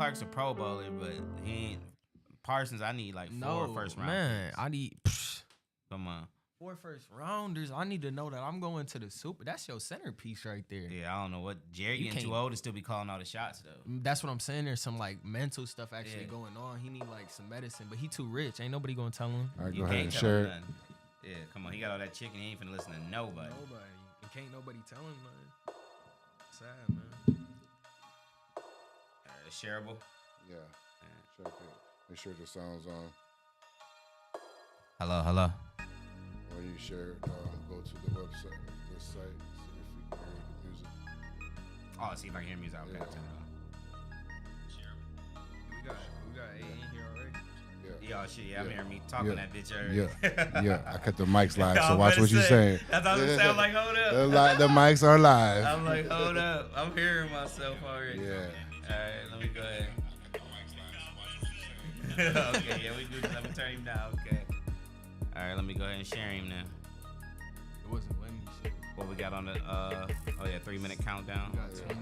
Clark's a Pro Bowler, but he ain't. Parsons, I need like 4 first round. Man, picks. I need. Come on. 4 first rounders. I need to know that I'm going to the Super. That's your centerpiece right there. Yeah, I don't know what. Jerry You getting too can't- old to still be calling all the shots though. That's what I'm saying. There's some like mental stuff actually going on. He need like some medicine, but he too rich. Ain't nobody gonna tell him. All right, You go ahead can't and tell share him it. nothing. Yeah, come on. He got all that chicken. He ain't finna listen to nobody. And can't nobody tell him nothing. Sad, man. Shareable. Yeah. Check it. Make sure the sound's on. Hello. When you share it, go to the website, the site, see if we can hear the music. Oh, see if I can hear music. Okay, Yeah. I'll turn it on. We got 8 in here already. Yeah, shit. Yeah, I'm hearing me talking that bitch already. Yeah. I cut the mics live, I so was watch about what to you say, saying. That's all it sound like. Hold up. The mics are live. I'm like, hold up. I'm hearing myself already. Yeah. All right, let me go ahead. Okay, yeah, we do. Let me turn him down. Okay. All right, let me go ahead and share him now. It wasn't letting me shit. What we got on the 3-minute countdown. We got 20 of them.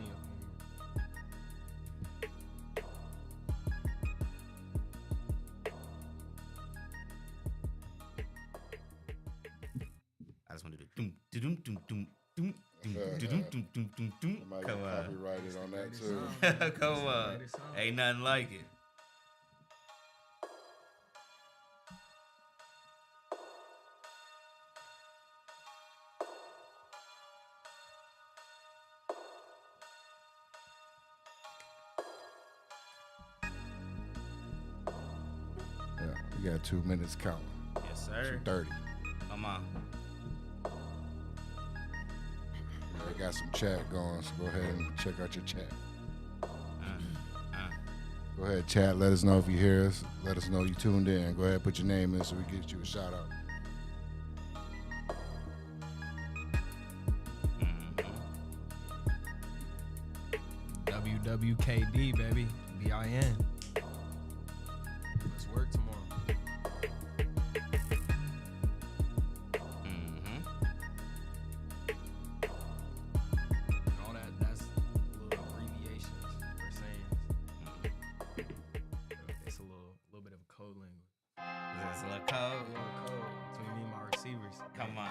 I just want to do doom doom doom doom doom doom doom doom doom doom. Might get Come on. copyrighted on that too. Come on. Ain't nothing like it. Yeah, you got 2 minutes counting. Yes, sir. 2:30. Come on. I got some chat going, so go ahead and check out your chat. Go ahead, chat. Let us know if you hear us. Let us know you tuned in. Go ahead, put your name in so we get you a shout out. WWKD, baby. BIN. Let's work tomorrow. All that's little abbreviations for saying. It's a little bit of a code language. Is this a little code? A little code between me and my receivers. Come on.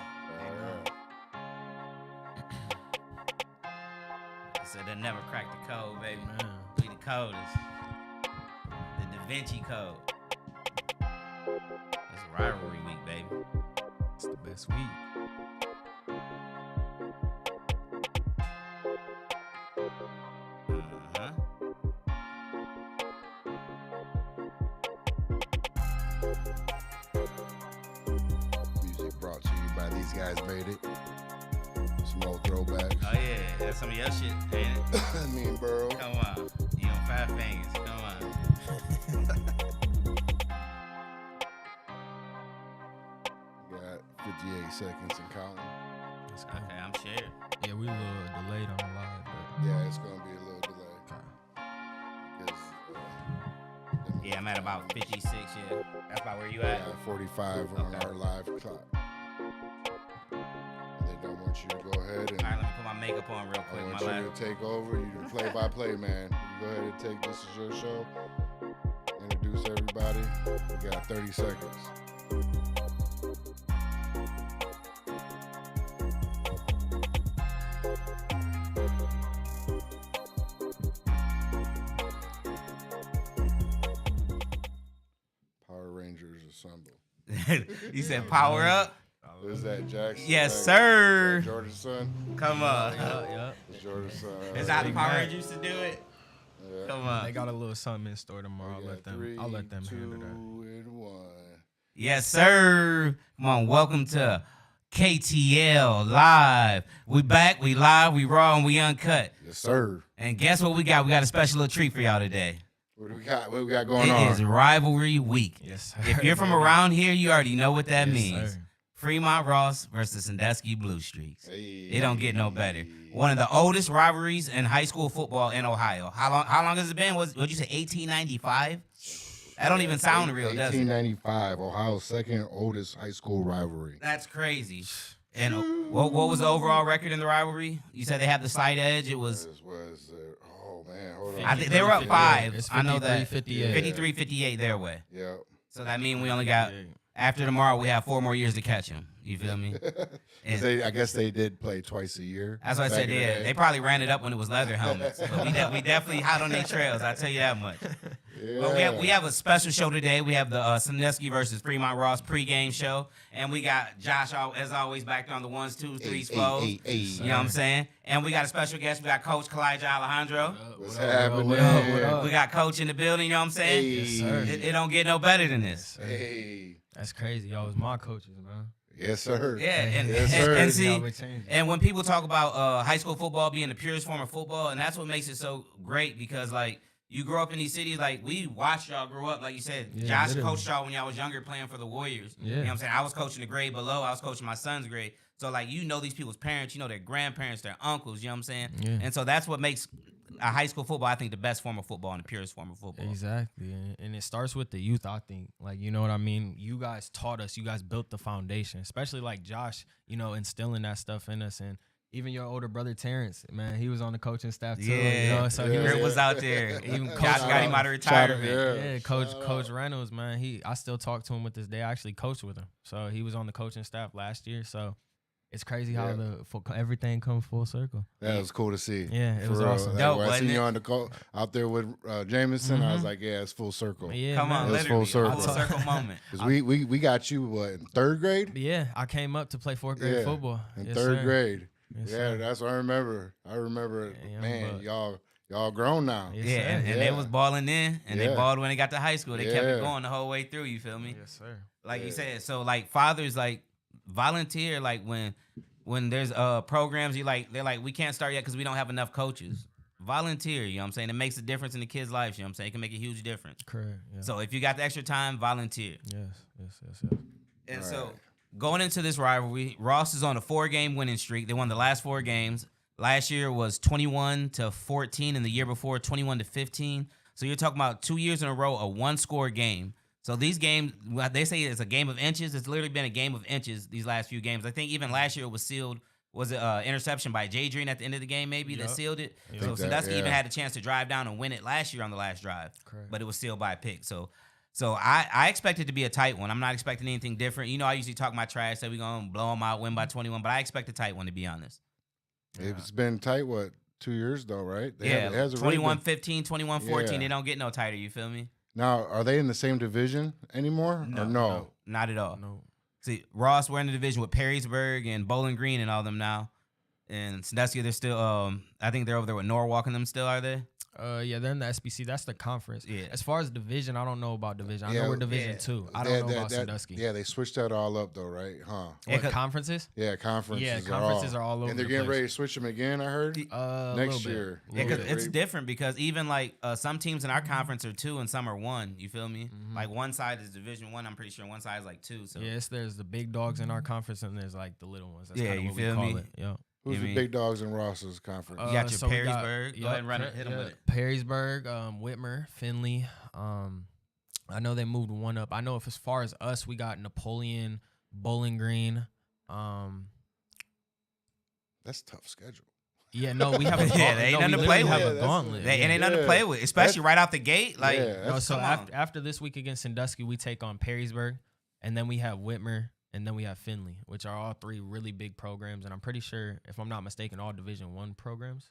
So they'll never crack the code, baby. Man. We the coders. The Da Vinci Code. It's rivalry week, baby. It's the best week. Uh-huh. Music brought to you by These Guys Made It. Some old throwbacks. Oh yeah, that's some of your shit, ain't it? Me and Burrow. Come on. You on 5 fingers. Come on. Got 58 seconds and counting. That's cool. Okay, I'm shared. Yeah, we a little delayed on the live, but Yeah, it's gonna be a little delay. Because, Yeah, I'm at about 56, yeah. That's about where you we at? got 45 on Okay. our live clock. They don't want you to go ahead and All right, let me put my makeup on real I quick. want My you life. to take over. You're the play-by-play man. You go ahead and take This Is Your Show. Introduce everybody. We got 30 seconds. Power Rangers assemble. You said power up? Is that Jackson? Yes, Is sir. that Jordan's son? Come on. yeah. It's Jordan's son. Is that how the Big Power Mac. Rangers used to do it? Yeah. Come They on. got a little something in store tomorrow. We got I'll let them 3, handle that. 2, and 1. Yes, sir. Come on, welcome to KTL Live. We back, we live, we raw, and we uncut. Yes, sir. And guess what we got? We got a special little treat for y'all today. What do we got? What we got going It on? is rivalry week. Yes, sir. If you're from around here, you already know what that Yes, means. sir. Fremont Ross versus Sandusky Blue Streaks. Hey. It don't get no better. One of the oldest rivalries in high school football in Ohio. How long has it been? What'd you say, 1895? That don't even sound real, does it? 1895, Ohio's second oldest high school rivalry. That's crazy. And what was the overall record in the rivalry? You said they had the slight edge. It was Oh man, hold on. I think they were up 5. It's I know that 58. 53-58 their way. Yeah. So that means we only got after tomorrow we have 4 more years to catch them. You feel me? And I guess they did play twice a year. that's what I said. Yeah, they probably ran it up when it was leather helmets. But we definitely hot on their trails. I tell you that much. Yeah. But we have a special show today. We have the Sandusky versus Fremont Ross pregame show, and we got Josh as always back there on the 1s, 2s, 3s flows. You know what I'm saying? And we got a special guest. We got Coach Kalijah Alejandro. What's happening? What up? We got Coach in the building. You know what I'm saying? Hey. Yes, sir. It don't get no better than this. Hey. That's crazy. Y'all was my coaches, man. Yes, sir. Yeah, Yes, sir. and see, Y'all been changing. and when people talk about high school football being the purest form of football, and that's what makes it so great because like you grow up in these cities, like we watched y'all grow up, like you said. Yeah, Josh literally. coached y'all when y'all was younger playing for the Warriors. Yeah. You know what I'm saying? I was coaching the grade below. I was coaching my son's grade. So like you know these people's parents, you know their grandparents, their uncles. You know what I'm saying? Yeah. And so that's what makes a high school football, I think, the best form of football and the purest form of football. Exactly. And it starts with the youth, I think. Like, you know what I mean? You guys taught us. You guys built the foundation, especially like Josh, you know, instilling that stuff in us. And even your older brother, Terrence, man, he was on the coaching staff too. Yeah. You know, so he Grip was, was out there. Even Josh Coach got him out of retirement. yeah, Coach Reynolds, man, I still talk to him with this day. I actually coached with him. So he was on the coaching staff last year. So it's crazy how everything comes full circle. That was cool to see. Yeah, it For was real. awesome. Like, Dope, when I wasn't seen you it? on the out there with Jameson, I was like, yeah, it's full circle. Yeah, Come man. on, It was literally. full circle. Full circle moment. Because we got you, what, in 3rd grade? Yeah, I came up to play 4th grade Yeah, football. In Yes, 3rd sir. grade. Yes, Yeah, sir. that's what I remember. I remember, Yeah, man, but- y'all grown now. Yes, Yeah, sir. and they Yeah. was balling in, and they Yeah. balled when they got to high school. They kept it Yeah. going the whole way through. You feel me? Yes, sir. Like you Yeah. said, so like fathers like volunteer. Like when there's programs, they're like we can't start yet because we don't have enough coaches. Volunteer. You know what I'm saying? It makes a difference in the kids' lives. You know what I'm saying? It can make a huge difference. Correct. Yeah. So if you got the extra time, volunteer. Yes. And Right. so going into this rivalry, Ross is on a 4-game winning streak. They won the last 4 games. Last year was 21-14, and the year before 21-15. So you're talking about 2 years in a row, a 1-score game. So these games, they say it's a game of inches. It's literally been a game of inches these last few games. I think even last year it was sealed. Was it interception by Jay Dreen at the end of the game maybe that Yup. sealed it? Yup. So Think that, Sandusky even yeah. had a chance to drive down and win it last year on the last drive. Correct. But it was sealed by a pick. So I expect it to be a tight one. I'm not expecting anything different. You know, I usually talk my trash, say we're going to blow them out, win by 21, but I expect a tight one, to be honest. It's been tight, what, 2 years though, right? Yeah, It hasn't really been- 21-15, 21-14, Yeah. they don't get no tighter, you feel me? Now, are they in the same division anymore? Or no? Not at all. No. See, Ross, we're in the division with Perrysburg and Bowling Green and all them now. And Sandusky, they're still, I think they're over there with Norwalk and them still, are they? Yeah, they're in the SBC. That's the conference. Yeah. As far as division, I don't know about division. I Yeah, know we're Division yeah. 2. I don't know about Sandusky. Yeah, they switched that all up though, right? Huh? Yeah, What 'cause- conferences? Yeah, conferences. Yeah, conferences are all over And they're the getting place. ready to switch them again. I heard A next little bit. year. Yeah, because Yeah. it's different because even like some teams in our conference are 2 and some are 1. You feel me? Like one side is Division 1, I'm pretty sure. One side is like 2. So Yes, there's the big dogs in our conference, and there's like the little ones. That's Yeah, kinda you what feel we call me? it. Yeah. Who's You the mean- big dogs in Ross's conference? You got your So we got- Perrysburg. Go ahead and run it. Hit 'em with it. Perrysburg, Whitmer, Finley. I know they moved one up. I know if as far as us, we got Napoleon, Bowling Green. That's a tough schedule. Yeah, no, we have a Yeah, gauntlet. they ain't No, nothing we to play literally have with. a That's- gauntlet. They, and ain't nothing to Yeah. play with, especially That's- right out the gate. Like, Yeah, No, that's- so come on. after this week against Sandusky, we take on Perrysburg, and then we have Whitmer, and then we have Finley, which are all 3 really big programs. And I'm pretty sure, if I'm not mistaken, all Division 1 programs.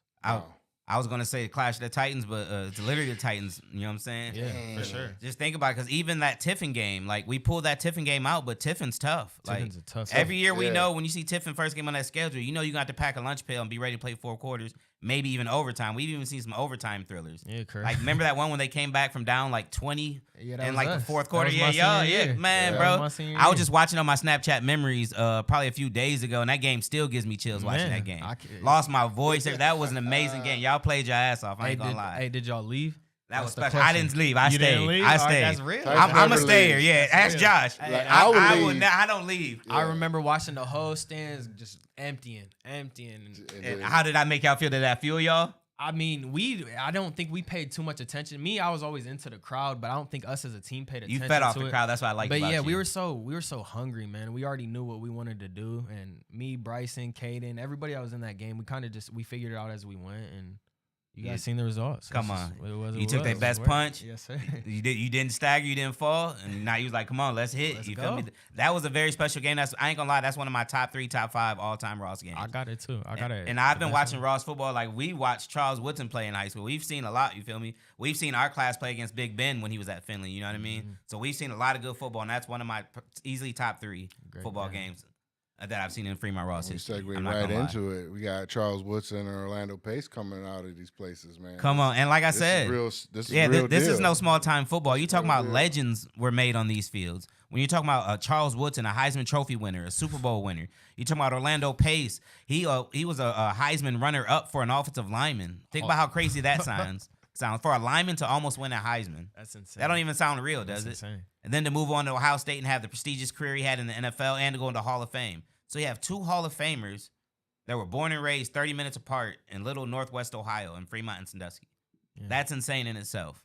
I was gonna say Clash of the Titans, but it's literally the Titans. You know what I'm saying? Yeah, for sure. Just think about it, because even that Tiffin game, like we pulled that Tiffin game out, but Tiffin's tough. Like Tiffin's a tough. every year we Yeah. know when you see Tiffin first game on that schedule, you know you got to pack a lunch pail and be ready to play 4 quarters, maybe even overtime. We've even seen some overtime thrillers. Yeah, correct. Like remember that one when they came back from down like 20 Yeah, that in was like us. the 4th That quarter? was Yeah, my yeah, senior yeah, year. man, That was bro. my senior I was year. just watching on my Snapchat memories probably a few days ago, and that game still gives me chills watching Man, that game. I ca- Lost my voice. That was an amazing game. Y'all played your ass off. I ain't gonna lie. Hey, did y'all leave? That was That's the special. I question. didn't leave. I You stayed. didn't leave? I All right, stayed. that's real. Tyson I'm a never stayer. leaves. Yeah, ask real. Josh. Hey, Like, I would would leave. not. I don't leave. I remember watching the whole stands just emptying. And And then- how did I make y'all feel? Did that fuel y'all? I mean, I don't think we paid too much attention. Me, I was always into the crowd, but I don't think us as a team paid You attention fed off to the it. crowd. That's what I like But about yeah, you. we were so hungry, man. We already knew what we wanted to do, and me, Bryson, Caden, everybody that was in that game, we kind of we figured it out as we went, and You guys seen the results. Come It's on. just what it was, You it took was. that best It worked. punch. Yes, sir. You didn't stagger, you didn't fall, and now you was like, come on, let's hit. Let's you go. feel me? That was a very special game. I ain't gonna lie, that's one of my top 3, top 5 all time Ross games. I got it too. I got it. And I've the been best watching one. Ross football. Like, we watched Charles Woodson play in high school. We've seen a lot, you feel me? We've seen our class play against Big Ben when he was at Finley, you know what I mean? So we've seen a lot of good football, and that's one of my easily top 3 Great football game. games that I've seen in Fremont Ross We history. segue I'm not right gonna lie. into it. We got Charles Woodson and Orlando Pace coming out of these places, man. Come on, and like I This said, is real. This is yeah, real this is deal. no small time football. You talking real about deal. legends were made on these fields. When you're talking about Charles Woodson, a Heisman Trophy winner, a Super Bowl winner. You talking about Orlando Pace. He was a Heisman runner up for an offensive lineman. Think about how crazy that sounds. For a lineman to almost win a Heisman. That's insane. That don't even sound real, does That's it? insane. And then to move on to Ohio State and have the prestigious career he had in the NFL and to go into Hall of Fame. So you have 2 Hall of Famers that were born and raised 30 minutes apart in little Northwest Ohio in Fremont and Sandusky. Yeah. That's insane in itself.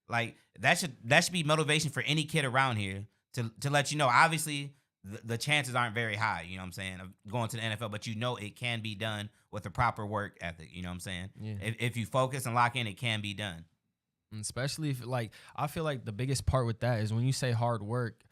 Like, that should be motivation for any kid around here to let you know. Obviously, the chances aren't very high, you know what I'm saying, of going to the NFL, but you know it can be done with a proper work ethic, you know what I'm saying? Yeah. If you focus and lock in, it can be done. And especially if, like, I feel like the biggest part with that is when you say hard work,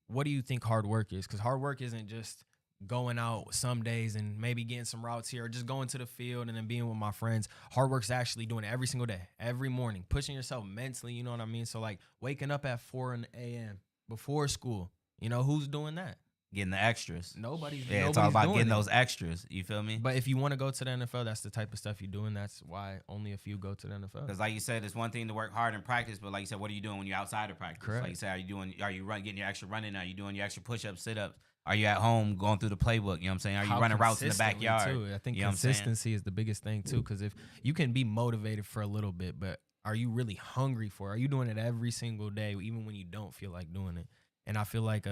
what do you think hard work is? Because hard work isn't just going out some days and maybe getting some routes here or just going to the field and then being with my friends. Hard work's actually doing it every single day, every morning, pushing yourself mentally, you know what I mean? So, like, waking up at 4 a.m. before school, you know, who's doing that? Getting the extras. Nobody's Yeah, it's all about doing getting it. those extras, you feel me? But if you want to go to the NFL, that's the type of stuff you're doing. That's why only a few go to the NFL. Because like you said, it's one thing to work hard in practice, but like you said, what are you doing when you're outside of practice? Correct. Like you said, are you getting your extra running? Are you doing your extra push-ups, sit-ups? Are you at home going through the playbook? You know what I'm saying? Are you How running routes in the consistently, backyard? Too. I think You know what I'm saying? consistency is the biggest thing too. Because if you can be motivated for a little bit, but are you really hungry for it? Are you doing it every single day, even when you don't feel like doing it? And I feel like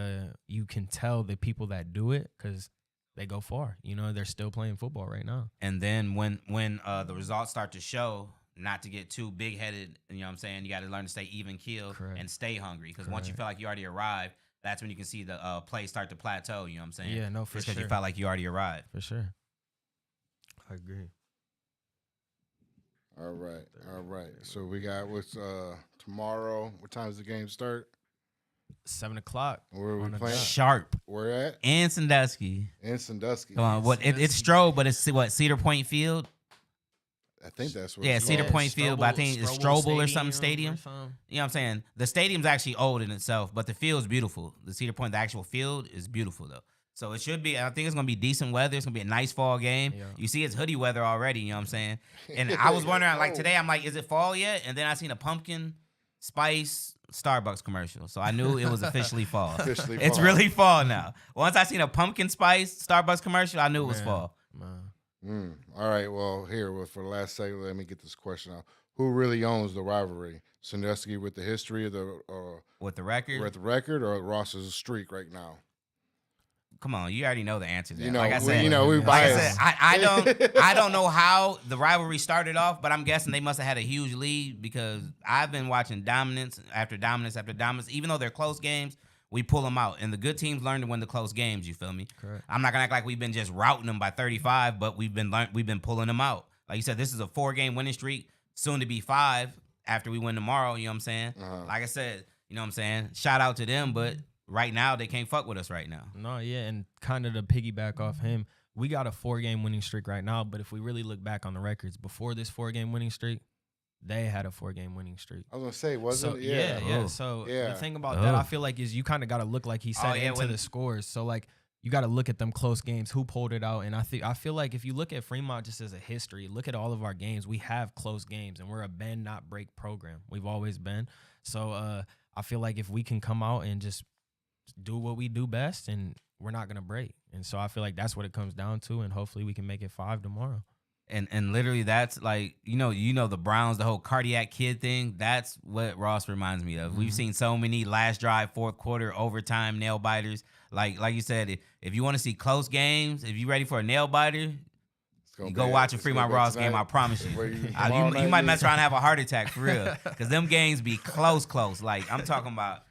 you can tell the people that do it because they go far. You know, they're still playing football right now. And then when the results start to show, not to get too big-headed, you know what I'm saying? You got to learn to stay even-keeled Correct. and stay hungry. Because once you feel like you already arrived, that's when you can see the play start to plateau, you know what I'm saying? Yeah, no, for Just because sure. you felt like you already arrived. For sure. I agree. All right. So we got what's tomorrow. What time does the game start? 7 o'clock. Where are we On the playing? dot. Sharp. Where at? And Sandusky. In Sandusky. Come on, it's Strobe, but it's what, Cedar Point Field? I think that's what. Yeah, it's Cedar called. Point Field, but I think it's Strobel or something stadium. or something. You know what I'm saying? The stadium's actually old in itself, but the field's beautiful. The Cedar Point, the actual field is beautiful though. So it should be, I think it's going to be decent weather. It's going to be a nice fall game. Yeah. You see it's hoodie weather already, you know what I'm saying? And I was wondering, like today, I'm like, is it fall yet? And then I seen a pumpkin spice Starbucks commercial. So I knew it was officially fall. Officially It's fall. really fall now. Once I seen a pumpkin spice Starbucks commercial, I knew it was Man, fall. man. All right. Well, for the last segment, let me get this question out. Who really owns the rivalry? Sandusky with the history of the With the record, with the record, or Ross's streak right now? come on, you already know the answer to that. You know, like I said, we like I biased. said, I don't know how the rivalry started off, but I'm guessing they must have had a huge lead because I've been watching dominance after dominance after dominance. Even though they're close games, we pull them out, and the good teams learn to win the close games. You feel me? Correct. I'm not gonna act like we've been just routing them by 35, but we've been pulling them out. Like you said, this is a 4-game winning streak, soon to be 5 after we win tomorrow. You know what I'm saying? Like I said, you know what I'm saying? Shout out to them, but right now they can't fuck with us right now. No, yeah, and kind of to piggyback off him, we got a 4-game winning streak right now, but if we really look back on the records, before this 4-game winning streak, they had a 4-game winning streak. I was gonna say, wasn't So, it? yeah. Oh. So Yeah. the thing about that, I feel like, is you kind of got to look, like he said, yeah, into when- the scores. So, like, you got to look at them close games, who pulled it out. And I feel like if you look at Fremont just as a history, look at all of our games, we have close games, and we're a bend, not break program. We've always been. So I feel like if we can come out and just do what we do best, and we're not going to break. And so I feel like that's what it comes down to, and hopefully we can make it 5 tomorrow. And literally that's like, you know the Browns, the whole cardiac kid thing, that's what Ross reminds me of. We've seen so many last drive, fourth quarter, overtime nail biters. Like you said, if you want to see close games, if you ready for a nail biter, you go watch a Fremont Ross game, I promise you. You might mess around and have a heart attack for real. Because them games be close. Like I'm talking about.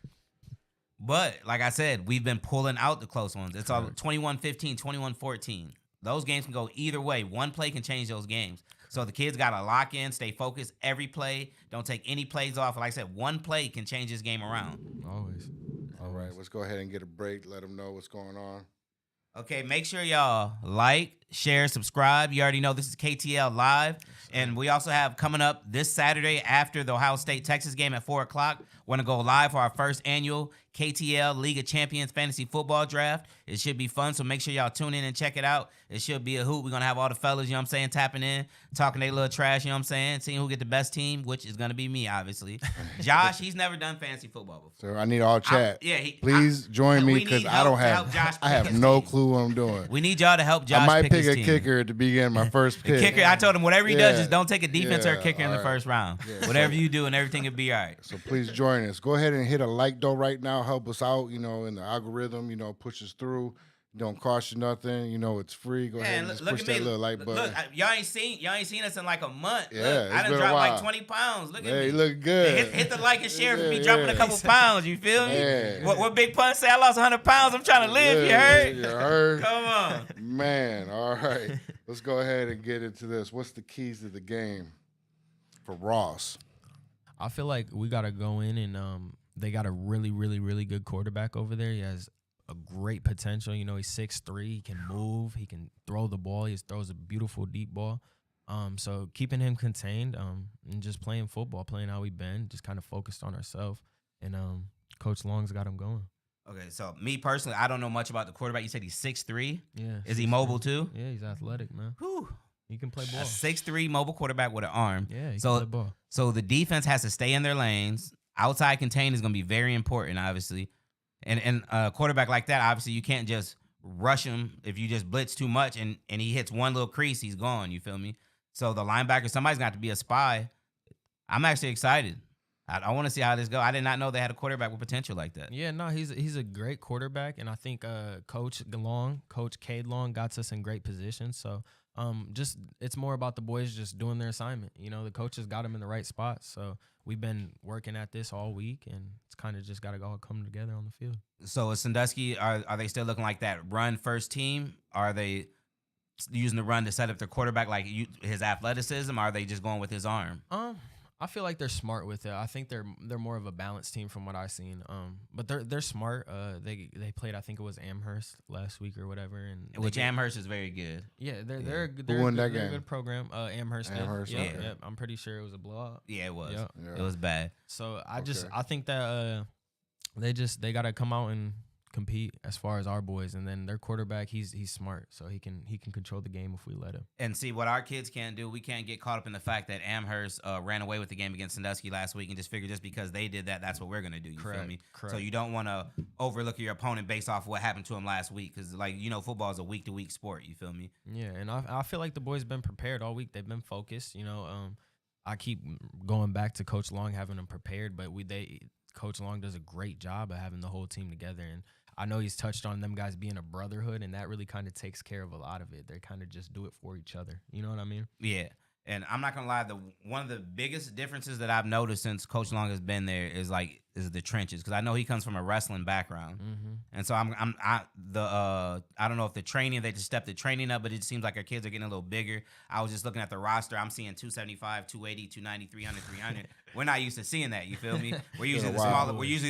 But like I said, we've been pulling out the close ones. It's all 21-15, 21-14. Those games can go either way. One play can change those games. So the kids got to lock in, stay focused every play. Don't take any plays off. Like I said, one play can change this game around. Always. All right, let's go ahead and get a break. Let them know what's going on. Okay, make sure y'all like, share, subscribe. You already know this is KTL Live. And we also have coming up this Saturday after the Ohio State-Texas game at 4 o'clock. We're going to go live for our first annual KTL League of Champions Fantasy Football Draft. It should be fun, so make sure y'all tune in and check it out. It should be a hoot. We're going to have all the fellas, you know what I'm saying, tapping in, talking their little trash, you know what I'm saying, seeing who get the best team, which is going to be me, obviously. Josh, he's never done fantasy football before. So I need all chat. Please join me because I have no clue what I'm doing. We need y'all to help Josh. I might pick his a team. kicker at the beginning, my first pick. Kicker, I told him whatever he does, just don't take a defense or a kicker in the first round. Yeah, whatever you do, and everything will be all right. So please join us. Go ahead and hit a like though right now. Help us out, you know, in the algorithm, you know, push us through. Don't cost you nothing, you know, it's free. Go ahead and just push that little like button. Look, y'all ain't seen us in like a month. Yeah, look, I done dropped like 20 pounds. Look at me. You look good. Hit the like and share for me dropping a couple pounds. You feel me? What Big Pun say? I lost 100 pounds. I'm trying to live. You heard? You heard? Come on, man. All right, let's go ahead and get into this. What's the keys to the game for Ross? I feel like we gotta go in and they got a really, really, really good quarterback over there. He has a great potential. You know, he's 6'3", he can move, he can throw the ball, he throws a beautiful deep ball. So keeping him contained and just playing football, playing how we've been, just kind of focused on ourselves. And Coach Long's got him going. Okay, so me personally, I don't know much about the quarterback. You said he's 6'3"? Yeah. Is he mobile too? Yeah, he's athletic, man. Whew. He can play ball. A 6'3" mobile quarterback with an arm. Yeah, he can play ball. So the defense has to stay in their lanes. Outside contain is going to be very important, obviously. And a quarterback like that, obviously, you can't just rush him if you just blitz too much and he hits one little crease, he's gone. You feel me? So the linebacker, somebody's got to be a spy. I'm actually excited. I want to see how this goes. I did not know they had a quarterback with potential like that. Yeah, no, he's a great quarterback, and I think Coach Cade Long, got us in great position. So just it's more about the boys just doing their assignment. You know, the coaches got them in the right spot. So we've been working at this all week, and it's kind of just got to all come together on the field. So is Sandusky, are they still looking like that run first team? Are they using the run to set up their quarterback like his athleticism? Or are they just going with his arm? I feel like they're smart with it. I think they're more of a balanced team from what I've seen. But they're smart. They played, I think it was Amherst last week or whatever, and which Amherst is very good. Yeah, they're a good program. Amherst. Yep. I'm pretty sure it was a blowout. Yeah, it was. Yep. It was bad. So I think that they got to come out and compete as far as our boys, and then their quarterback, he's smart, so he can control the game if we let him. And see what our kids can't do. We can't get caught up in the fact that Amherst ran away with the game against Sandusky last week and just figure just because they did that, that's what we're gonna do. You feel me? Correct. So you don't want to overlook your opponent based off of what happened to him last week, because football is a week to week sport. You feel me? Yeah, and I feel like the boys been prepared all week. They've been focused. You know, I keep going back to Coach Long having them prepared, but Coach Long does a great job of having the whole team together. And I know he's touched on them guys being a brotherhood, and that really kind of takes care of a lot of it. They kind of just do it for each other. You know what I mean? Yeah. And I'm not gonna lie, one of the biggest differences that I've noticed since Coach Long has been there is the trenches, because I know he comes from a wrestling background, and so I don't know if the training, they just stepped the training up, but it seems like our kids are getting a little bigger. I was just looking at the roster, I'm seeing 275, 280, 290, 300, 300. We're not used to seeing that. You feel me? We're usually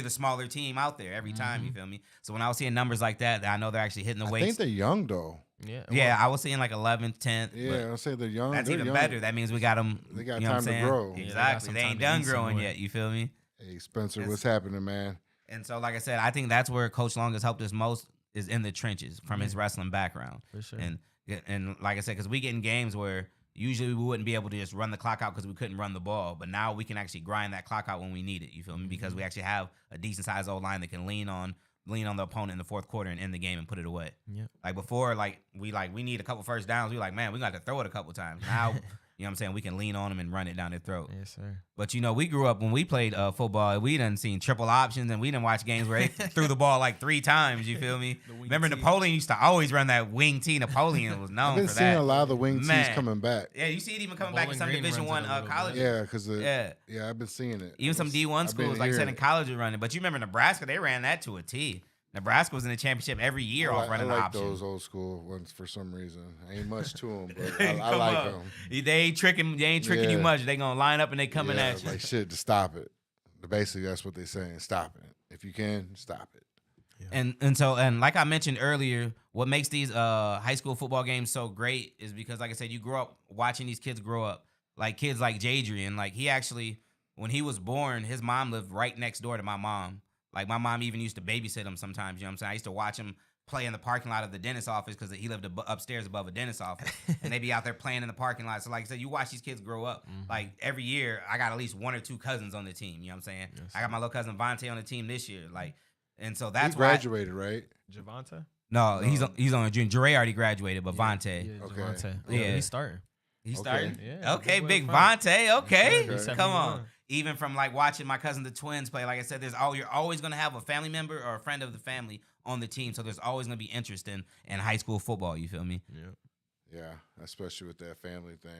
the smaller team out there every time. You feel me? So when I was seeing numbers like that, I know they're actually hitting the weights. I think they're young though. Yeah, I was seeing like 11th, 10th. Yeah, I'll say they're young. That's they're even young. better. That means we got them. They got time to grow. Exactly. They ain't done growing yet. You feel me? Hey, Spencer, what's happening, man? And so, like I said, I think that's where Coach Long has helped us most, is in the trenches from his wrestling background. For sure. And like I said, because we get in games where usually we wouldn't be able to just run the clock out because we couldn't run the ball. But now we can actually grind that clock out when we need it. You feel me? Because we actually have a decent-sized O-line that can lean on the opponent in the fourth quarter and end the game and put it away. Yeah. Like before, we need a couple first downs. We man, we got to throw it a couple times. Now, you know what I'm saying, we can lean on them and run it down their throat. Yes, sir. But we grew up when we played football. We done seen triple options, and we done watch games where they threw the ball like 3 times. You feel me? Remember Napoleon used to always run that wing tee. Napoleon was known for that. I've been seeing a lot of the wing tees coming back. Yeah, you see it even coming back in some Division I colleges. Yeah, because I've been seeing it. Even some D1 schools, like I said, in college are running. But you remember Nebraska, they ran that to a T. Nebraska was in the championship every year off running the option. I like those old school ones for some reason. Ain't much to them, but I like them. They ain't tricking you much. They gonna line up and they coming at you. Like shit to stop it. Basically, that's what they're saying. Stop it. If you can, stop it. Yeah. And like I mentioned earlier, what makes these high school football games so great is because, like I said, you grow up watching these kids grow up. Like kids like Jadrian, like he actually, when he was born, his mom lived right next door to my mom. Like my mom even used to babysit him sometimes. You know what I'm saying? I used to watch him play in the parking lot of the dentist office because he lived upstairs above a dentist office, and they'd be out there playing in the parking lot. So like I said, you watch these kids grow up. Like every year, I got at least one or two cousins on the team. You know what I'm saying? Yes. I got my little cousin Vontae on the team this year. Like, and so that's he graduated, right? Javante? No, he's on a junior. Jure already graduated, but Vontae. Yeah, Javante. Yeah, he's starting. He's starting? Yeah. Okay, big Vontae. Okay. Okay. Come on. Even from like watching my cousin the twins play, like I said, you're always gonna have a family member or a friend of the family on the team. So there's always gonna be interest in high school football. You feel me? Yeah, especially with that family thing.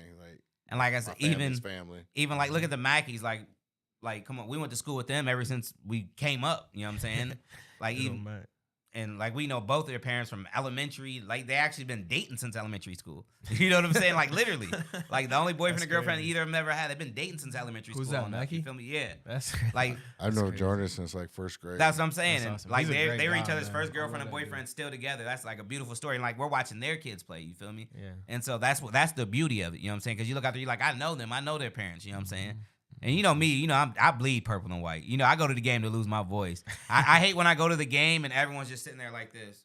And like I said, even family. like look at the Mackeys, like come on, we went to school with them ever since we came up. You know what I'm saying? Like even. And like we know both of their parents from elementary, like they actually been dating since elementary school. You know what I'm saying? Like literally, like the only boyfriend and girlfriend either of them ever had. They've been dating since elementary school. Who's that, Mackie? You feel me? Yeah. That's like I've known Jordan since like first grade. That's what I'm saying. That's awesome. Like they were each guy, other's man. first girlfriend and boyfriend still together. That's like a beautiful story. And like we're watching their kids play. You feel me? Yeah. And so that's the beauty of it. You know what I'm saying? Because you look out there, you're like, I know them. I know their parents. You know what I'm saying? And you know me, you know I bleed purple and white. You know I go to the game to lose my voice. I hate when I go to the game and everyone's just sitting there like this.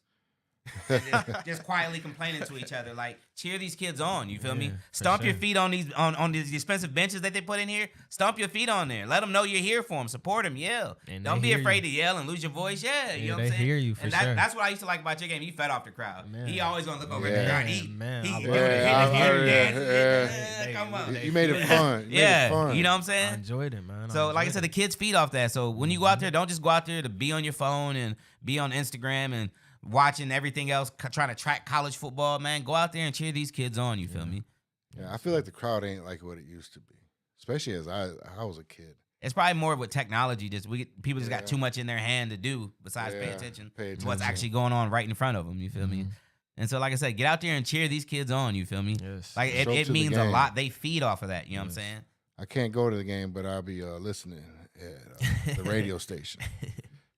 just quietly complaining to each other. Like, cheer these kids on. You feel me? Stomp your feet on these expensive benches that they put in here. Stomp your feet on there. Let them know you're here for them. Support them. Yell. And don't be afraid to yell and lose your voice. Yeah, you know what I'm saying? They hear you for sure. That's what I used to like about your game. You fed off the crowd. Man. He always gonna look over at the crowd. Come on. You made it fun. You know what I'm saying? I enjoyed it, man. So, like I said, the kids feed off that. So when you go out there, don't just go out there to be on your phone and be on Instagram and watching everything else, trying to track college football, man. Go out there and cheer these kids on. You feel me? Yeah, I feel like the crowd ain't like what it used to be, especially as I was a kid. It's probably more with technology. People just got too much in their hand to do besides pay attention to what's actually going on right in front of them. You feel me? And so, like I said, get out there and cheer these kids on. You feel me? Yes. Like it means a lot. They feed off of that. You know what I'm saying? I can't go to the game, but I'll be listening at the radio station.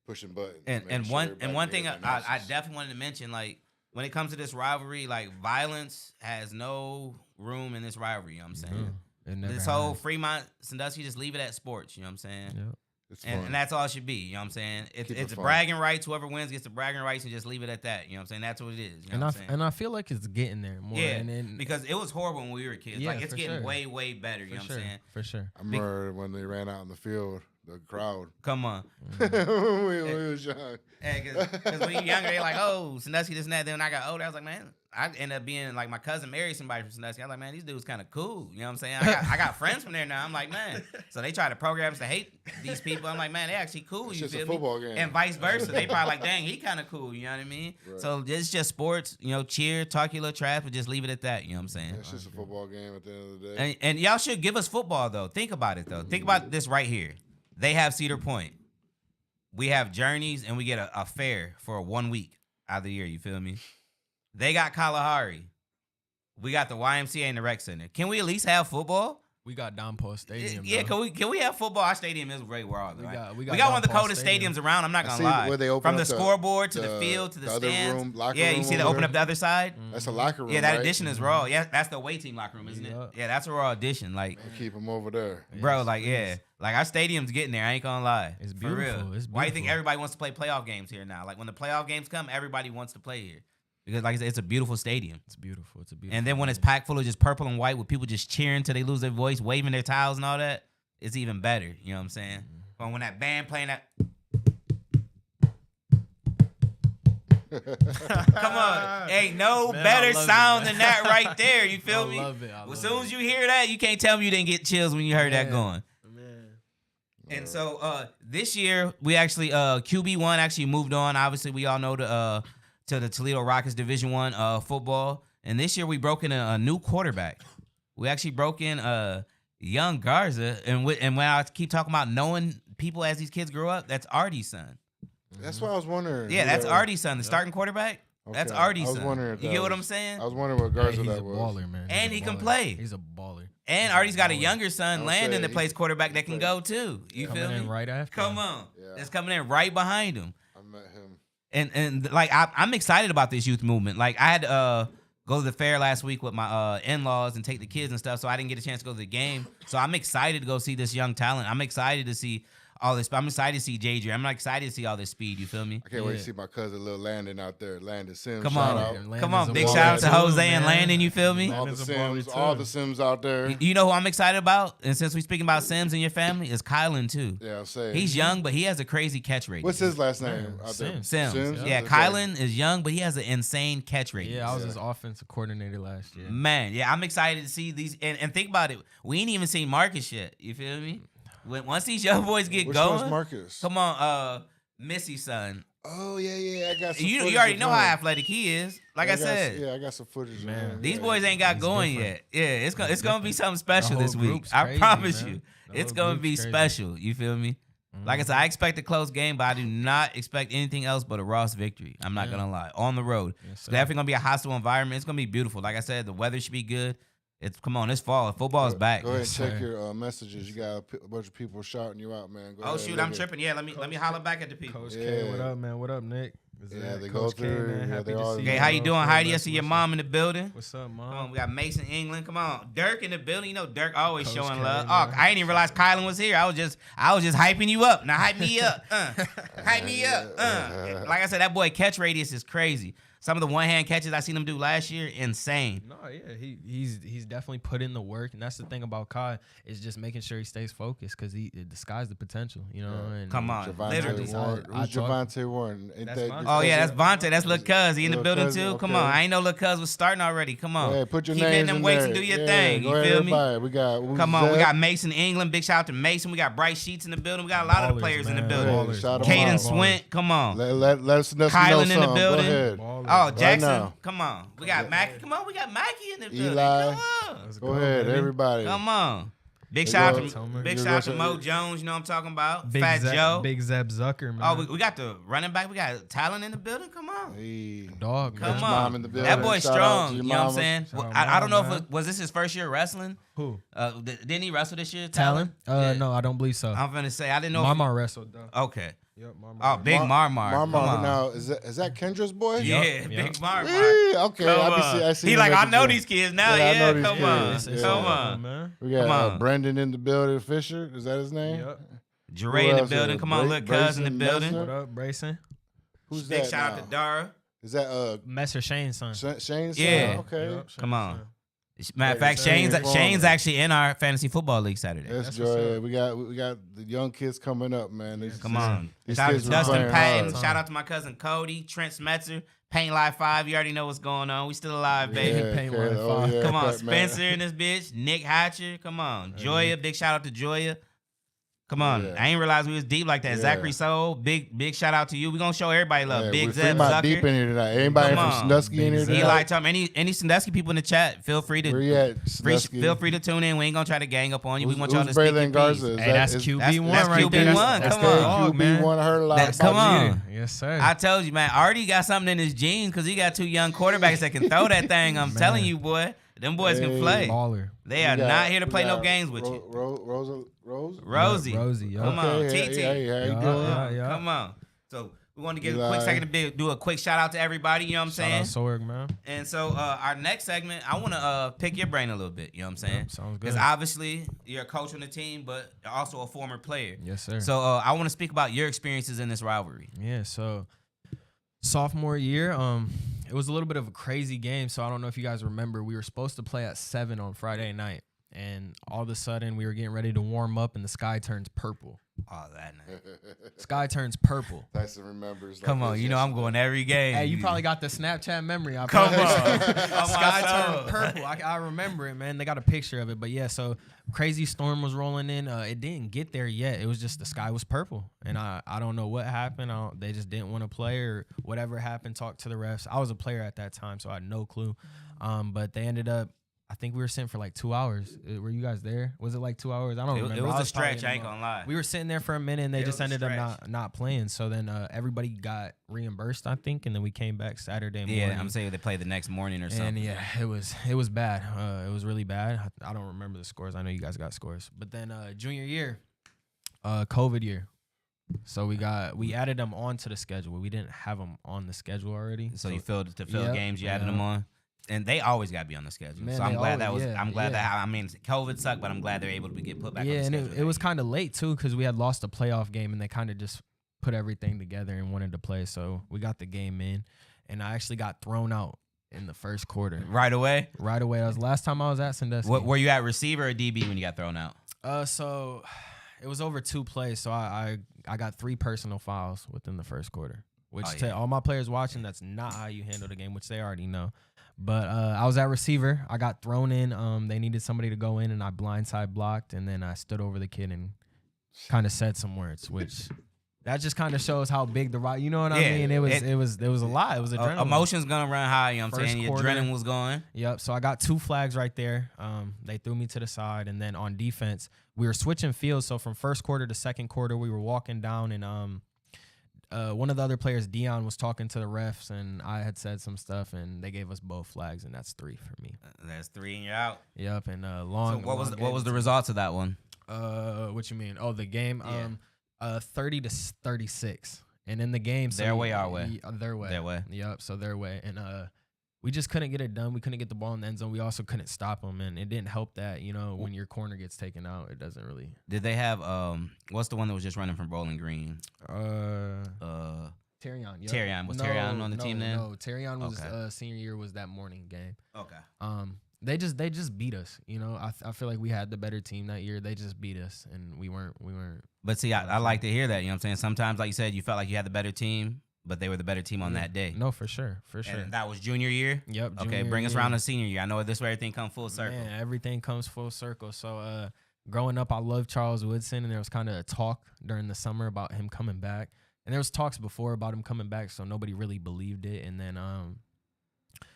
Pushing buttons. And one thing I definitely wanted to mention, like when it comes to this rivalry, like violence has no room in this rivalry. You know what I'm saying? This whole Fremont Sandusky, just leave it at sports. You know what I'm saying? Yep. It's and that's all it should be. You know what I'm saying? It's bragging rights. Whoever wins gets the bragging rights, and just leave it at that. You know what I'm saying? That's what it is. You know what I'm saying? And I feel like it's getting there more. Yeah, because it was horrible when we were kids. Like it's getting way, way better. You know what I'm saying? For sure. I remember when they ran out in the field. The crowd. Come on. we was young. Because when you're younger, they're like, oh, Sandusky, this and that. Then when I got older, I was like, man, I ended up being like, my cousin married somebody from Sandusky. I was like, man, these dudes kind of cool. You know what I'm saying? I got friends from there now. I'm like, man. So they try to program us to hate these people. I'm like, man, they actually cool. It's you just feel a football me? game. And vice versa. They probably like, dang, he kind of cool. You know what I mean? Right. So it's just sports. You know, cheer, talk your little trash, but just leave it at that. You know what I'm saying? It's just a football game at the end of the day. And y'all should give us football, though. Think about it, though. Think about this right here. They have Cedar Point. We have Journeys, and we get a fair for 1 week out of the year. You feel me? They got Kalahari. We got the YMCA and the rec center. Can we at least have football? We got Don Paul Stadium. Yeah, bro. can we have football? Our stadium is great. We're all we got one of the Don Paul coldest stadiums around. I'm not gonna lie. Where they open from up the scoreboard to the field to the stands. You see they open up the other side. That's a locker room. Yeah, that right? addition is raw. Yeah, that's the away team locker room, isn't it? Yeah, that's a raw addition. Like, we'll keep them over there, bro. Like, yeah, like our stadium's getting there. I ain't gonna lie. It's beautiful. For real. It's beautiful. Why do you think everybody wants to play playoff games here now? Like when the playoff games come, everybody wants to play here. Because, like I said, it's a beautiful stadium. It's beautiful. It's a beautiful. And then when it's packed full of just purple and white with people just cheering till they lose their voice, waving their towels and all that, it's even better. You know what I'm saying? But when that band playing that. Come on. Ain't no better sound than that right there. You feel me? I love it. As soon as you hear that, you can't tell me you didn't get chills when you heard that going. And so this year, we actually, QB1 actually moved on. Obviously, we all know to the Toledo Rockets Division I football. And this year we broke in a new quarterback. We actually broke in young Garza. And when I keep talking about knowing people as these kids grow up, that's Artie's son. That's what I was wondering. Yeah, that's Artie's son, the starting quarterback. Okay. That's Artie's I was son. wondering. You get what I'm saying? I was wondering what Garza He's that a was. baller, man. And he can play. He's a baller. And Artie's got a younger son, I'll Landon, say that plays quarterback that can go too. You feel Coming me? in right after. Come on, Yeah. that's coming in right behind him. I met him. And like I'm excited about this youth movement. Like I had to go to the fair last week with my in-laws and take the kids and stuff, so I didn't get a chance to go to the game. So I'm excited to go see this young talent. I'm excited to see all this. I'm excited to see JJ. I'm excited to see all this speed. You feel me? I can't wait to see my cousin, little Landon, out there. Landon Sims. Come shout on, out. come on! Landon's a Big baller shout out to too, Jose and man. Landon. You feel me? All the Landon's a baller Sims, too. all the Sims out there. You know who I'm excited about? And since we're speaking about Sims in your family, is Kylan too. Yeah, I'll say. He's young, but he has a crazy catch rate. What's his last name? Out there? Sims. Yeah, Okay. Kylan is young, but he has an insane catch rate. Yeah, I was his offensive coordinator last year. Man, yeah, I'm excited to see these. And think about it. We ain't even seen Marcus yet. You feel me? Once these young boys get Which going. one's Marcus? Come on, Missy's son. Oh, yeah. I got some You footage already of know him. how athletic he is. Like I said. Yeah, I got some footage of Man. him. These Yeah. boys ain't got He's going different. yet. Yeah, it's gonna be something special whole this week. group's I crazy, promise man. you. The It's whole gonna group's be crazy. special. You feel me? Like I said, I expect a close game, but I do not expect anything else but a Ross victory. I'm not gonna lie. On the road. Yes, It's sir. definitely gonna be a hostile environment. It's gonna be beautiful. Like I said, the weather should be good. It's fall. Football is back. Go ahead and Yes, check sir. your messages. You got a bunch of people shouting you out, man. Go Oh ahead, shoot, look I'm at- tripping. Yeah, let me holler back at the people. Coach K, what Yeah. up, man? What up, Nick? Yeah, they Coach go through, man. yeah, Happy they to all- see Okay, you, how you bro. doing, Feel Heidi? I blessed. see your mom in the building. What's up, Come on, mom? we got Mason England. Come on, Dirk in the building. You know Dirk always Coach showing K, love. man. Oh, I didn't even realize Kylan was here. I was just hyping you up. Now hype me up. Hype me up. Like I said, that boy catch radius is crazy. Some of the one hand catches I seen him do last year, insane. No, yeah, he's definitely put in the work, and that's the thing about Kai is just making sure he stays focused because the sky's the potential, you know. Yeah. And Come on, literally. Javante Warren. I Who's talk- Javante Warren? Ain't That's that Vontae. your Oh yeah, that's cousin? Vontae. That's Lil Cuz. He in the Lil building cousin, too. Come okay. on, I ain't know Lil Cuz was starting already. Come on, Yeah, put your keep names hitting them in weights there. and do your Yeah, thing. go You ahead, feel me? everybody. We got Come on, we Zeb. got Mason England. Big shout out to Mason. We got Bryce Sheets in the building. We got a lot of the Ballers, players in the man. building. Ballers. Shout 'em Caden out. Swint. Come on. Let us know Kylan in the something. building. Go ahead. Ballers. Oh, Right Jackson, now. come on. We got Mackie. Come on, we got Mackie in the building. Eli. Come on. Let's Go ahead, baby. everybody. Come on. Big They shout go- out to Tomer. Big You shout out to go- Mo Jones. You know what I'm talking about? Big Fat Zeb, Joe. Big Zeb Zucker, man. Oh, we got the running back. We got talent in the building. Come on. Hey. Dog, Come man. your on. mom in the building. That boy's Shout out strong. to You your know what I'm mama. saying? Shout out I don't know mom, if was this his first year wrestling? Who? Didn't he wrestle this year? Talon? Yeah. No, I don't believe so. I'm finna say I didn't know. Mama wrestled though. Okay. Yep, Mama. Oh, Big Marmar. Come Marmar. on. Now, is that Kendra's boy? Yeah, Yup, Big yup. Marmar. Okay, Come I on. see He the like, I message know there. these kids now. Yeah, I Yeah, know these come kids. on. It's Yeah. Come on. man. We got Come on. Brendan in the building. Fisher, is that his name? Yep. Jure Who in the else is building. it? Come on, look, cuz in the Brayson building. Messer? What up, Brayson? Who's Big that shout out now? to Dara. Is that Messer Shane's son. Shane's Yeah. son? Okay. Yep, Come Shane's on. son. Matter of Yeah, fact, Shane Shane's Farmer. actually in our fantasy football league Saturday. That's That's what's joy. up. We got the young kids coming up, man. Come on. These Shout out kids to been Dustin playing Patton. hard. Shout out to my cousin Cody, Trent Smetzer, Paint Live 5. You already know what's going on. We still alive, baby. Yeah, Paint okay. line Oh, five. yeah, Come on, Pat, man. Spencer in this bitch. Nick Hatcher. Come on. Joya. Big shout out to Joya. Come on. Yeah. I ain't realize we was deep like that. Yeah. Zachary Soul. Big shout out to you. We gonna show everybody love. Yeah, Big we Zeb Fremont deep Zucker. in here tonight. Anybody Come from on. Sandusky in here Big tonight? Eli, Tom, any Sandusky people in the chat, feel free Where to you at, Sandusky? feel free to tune in. We ain't gonna try to gang up on you. We Who's- want y'all to who's speak your Braylon piece. Garza? Is Hey, that's is- QB1 that's right there. QB1. That's Come on. dog, man. QB1. I heard a lot That's- about come you. on. Yes, sir. I told you, man. Artie got something in his genes because he got two young quarterbacks that can throw that thing. I'm Man. telling you, boy. Them boys can Hey. play. Baller. They We are got- not here to we play no got games with you. Rose? Rosie. Rosie, yeah. Come on, Okay, TT. hey, how you Yeah, doing? yeah. Come on. So we want to give a Eli. quick second to do a quick shout out to everybody. You know what I'm Shout saying? out Sorg, man. And so our next segment, I want to pick your brain a little bit. You know what I'm saying? Yep, sounds Because good. obviously you're a coach on the team, but you're also a former player. Yes, sir. So I want to speak about your experiences in this rivalry. Yeah, so sophomore year, it was a little bit of a crazy game. So I don't know if you guys remember, we were supposed to play at 7 on Friday night, and all of a sudden we were getting ready to warm up, and the sky turns purple. Oh, that night. Sky turns purple. Tyson remembers. Come on, you know I'm going every game. Hey, you probably got the Snapchat memory. I Come on. promise. On my Sky soul. turned purple. I remember it, man. They got a picture of it. But yeah, so crazy storm was rolling in. It didn't get there yet. It was just the sky was purple. And I don't know what happened. They just didn't want to play or whatever happened. Talked to the refs. I was a player at that time, so I had no clue. But they ended up I think we were sitting for like 2 hours. Were you guys there? Was it like 2 hours? I don't remember. It was a probably stretch. I ain't gonna lie. We were sitting there for a minute, and they It just was a ended up not playing. So then everybody got reimbursed, I think, and then we came back Saturday morning. Yeah, I'm saying they played the next morning or something. And yeah, it was bad. It was really bad. I don't remember the scores. I know you guys got scores. But then junior year, COVID year. So we added them onto the schedule. We didn't have them on the schedule already. So you fill games, you added them on. And they always got to be on the schedule. Man, so I'm glad always, I'm glad that, I mean, COVID sucked, but I'm glad they're able to get put back on the schedule. Yeah, and it was kind of late, too, because we had lost a playoff game, and they kind of just put everything together and wanted to play. So we got the game in, and I actually got thrown out in the first quarter. Right away? Right away. That was the last time I was at Sandusky. What, were you at receiver or DB when you got thrown out? So it was over 2 plays, so I got 3 personal fouls within the first quarter, which to all my players watching, that's not how you handle the game, which they already know. But I was at receiver. I got thrown in. They needed somebody to go in, and I blindside blocked, and then I stood over the kid and kind of said some words, which that just kind of shows how big the you know what I mean? It was a lot. It was adrenaline. Emotions gonna run high. You know what I'm saying? Your adrenaline was going. Yep. So I got 2 flags right there. They threw me to the side, and then on defense, we were switching fields. So from first quarter to second quarter, we were walking down, and one of the other players, Dion, was talking to the refs, and I had said some stuff, and they gave us both flags, and that's 3 for me. That's 3 and you're out. Yep, and So what was the results of that one? What you mean? Oh, the game. Yeah. 30-36, and in the game, so Their way, our way. Their way. Their way. Yep. So their way, and we just couldn't get it done. We couldn't get the ball in the end zone. We also couldn't stop them, and it didn't help that when your corner gets taken out, it doesn't really. Did they have what's the one that was just running from Bowling Green? Terrion. Yep. Terrion. Was Terrion on the team then? No, Terrion was senior year was that morning game. Okay. They just beat us. I feel like we had the better team that year. They just beat us, and we weren't. But see, I like to hear that. You know what I'm saying? Sometimes, like you said, you felt like you had the better team, but they were the better team on that day. No, for sure. And that was junior year? Yep. Okay, bring us around to senior year. I know this where everything comes full circle. Man, everything comes full circle. So growing up, I loved Charles Woodson, and there was kind of a talk during the summer about him coming back. And there was talks before about him coming back, so nobody really believed it. And then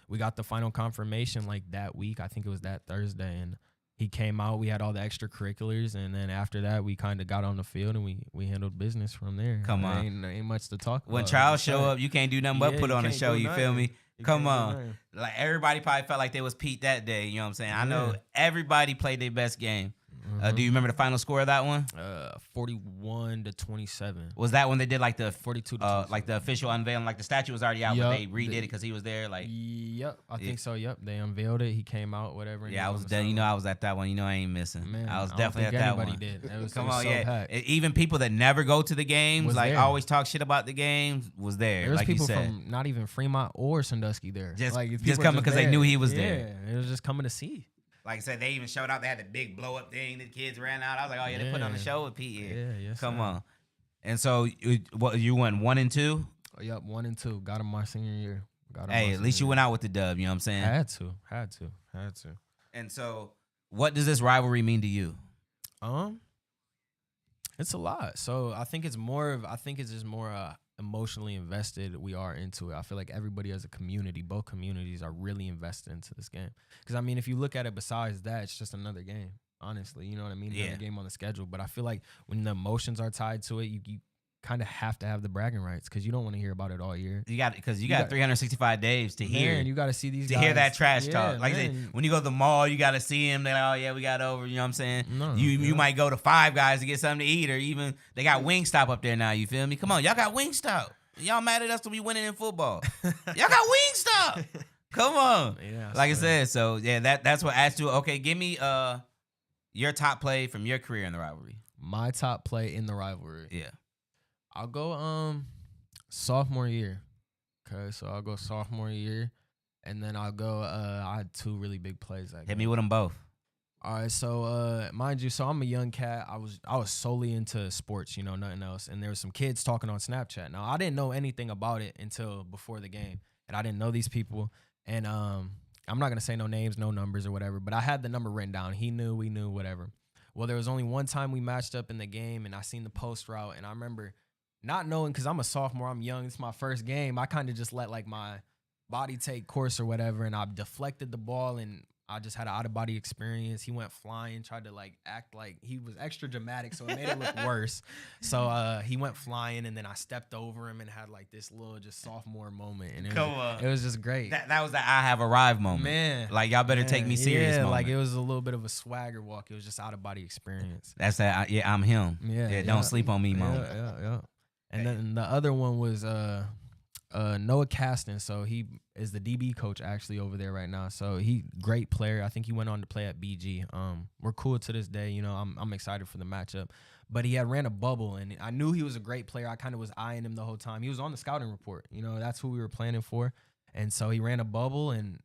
we got the final confirmation like that week. I think it was that Thursday, and he came out. We had all the extracurriculars, and then after that, we kind of got on the field, and we handled business from there. Come on. Ain't much to talk about. When Charles show up, you can't do nothing but put on a show. You feel me? Come on. Like everybody probably felt like they was Pete that day. You know what I'm saying? I know everybody played their best game. Do you remember the final score of that one? 41-27. Was that when they did like the 42 like the official unveiling? Like the statue was already out, but they redid it because he was there. Like, yep, I think so. Yep, they unveiled it. He came out, whatever. Yeah, I was there. I was at that one. I ain't missing. Man, I was definitely at that one. Did. Come on, even people that never go to the games, like there. always talk shit about the games, was there. There was like people you said. from not even Fremont or Sandusky there. Just people coming because they knew he was yeah, there. It was just coming to see. Like I said, they even showed out. They had the big blow up thing. The kids ran out. I was like, oh yeah, they put on the show with Pete. Yeah, Come on. And so, you went 1 and 2. Oh, yep, 1 and 2. Got him my senior year. Hey, at least you went out with the dub. You know what I'm saying? Had to. And so, what does this rivalry mean to you? It's a lot. So I think it's just more emotionally invested we are into it. I feel like everybody as a community, both communities are really invested into this game. Because, I mean, if you look at it besides that, it's just another game, honestly. You know what I mean? Another game on the schedule. But I feel like when the emotions are tied to it, you kind of have to have the bragging rights because you don't want to hear about it all year. You got 365 days to hear. Man, you got to see these to guys. hear that trash talk. Like I man. said, when you go to the mall, you got to see them. They're like, oh yeah, we got over. You know what I'm saying? No, you might go to Five Guys to get something to eat, or even they got Wingstop up there now. You feel me? Come on, y'all got Wingstop. Y'all mad at us to be winning in football. Y'all got Wingstop. Come on. Yeah, like I said, so yeah, that's what adds to it. Okay, give me your top play from your career in the rivalry. My top play in the rivalry. Yeah. I'll go sophomore year. Okay, so I'll go sophomore year, and then I'll go. I had 2 really big plays. Hit me with them both. All right, so mind you, so I'm a young cat. I was solely into sports, nothing else. And there was some kids talking on Snapchat. Now I didn't know anything about it until before the game, and I didn't know these people. And I'm not gonna say no names, no numbers or whatever, but I had the number written down. He knew, we knew, whatever. Well, there was only one time we matched up in the game, and I seen the post route, and I remember not knowing because I'm a sophomore, I'm young, it's my first game. I kind of just let like my body take course or whatever, and I deflected the ball, and I just had an out of body experience. He went flying, tried to like act like he was extra dramatic, so it made it look worse. So he went flying, and then I stepped over him and had like this little just sophomore moment, and it was just great. That was the I have arrived moment, man. Like y'all better take me serious. Yeah, moment. like it was a little bit of a swagger walk. It was just out of body experience. That's that. Yeah, I'm him. Yeah, don't sleep on me moment. Yeah. And then the other one was Noah Caston. So he is the DB coach actually over there right now. So he great player. I think he went on to play at BG. We're cool to this day. You know, I'm excited for the matchup. But he had ran a bubble, and I knew he was a great player. I kind of was eyeing him the whole time. He was on the scouting report. You know, that's who we were planning for. And so he ran a bubble, and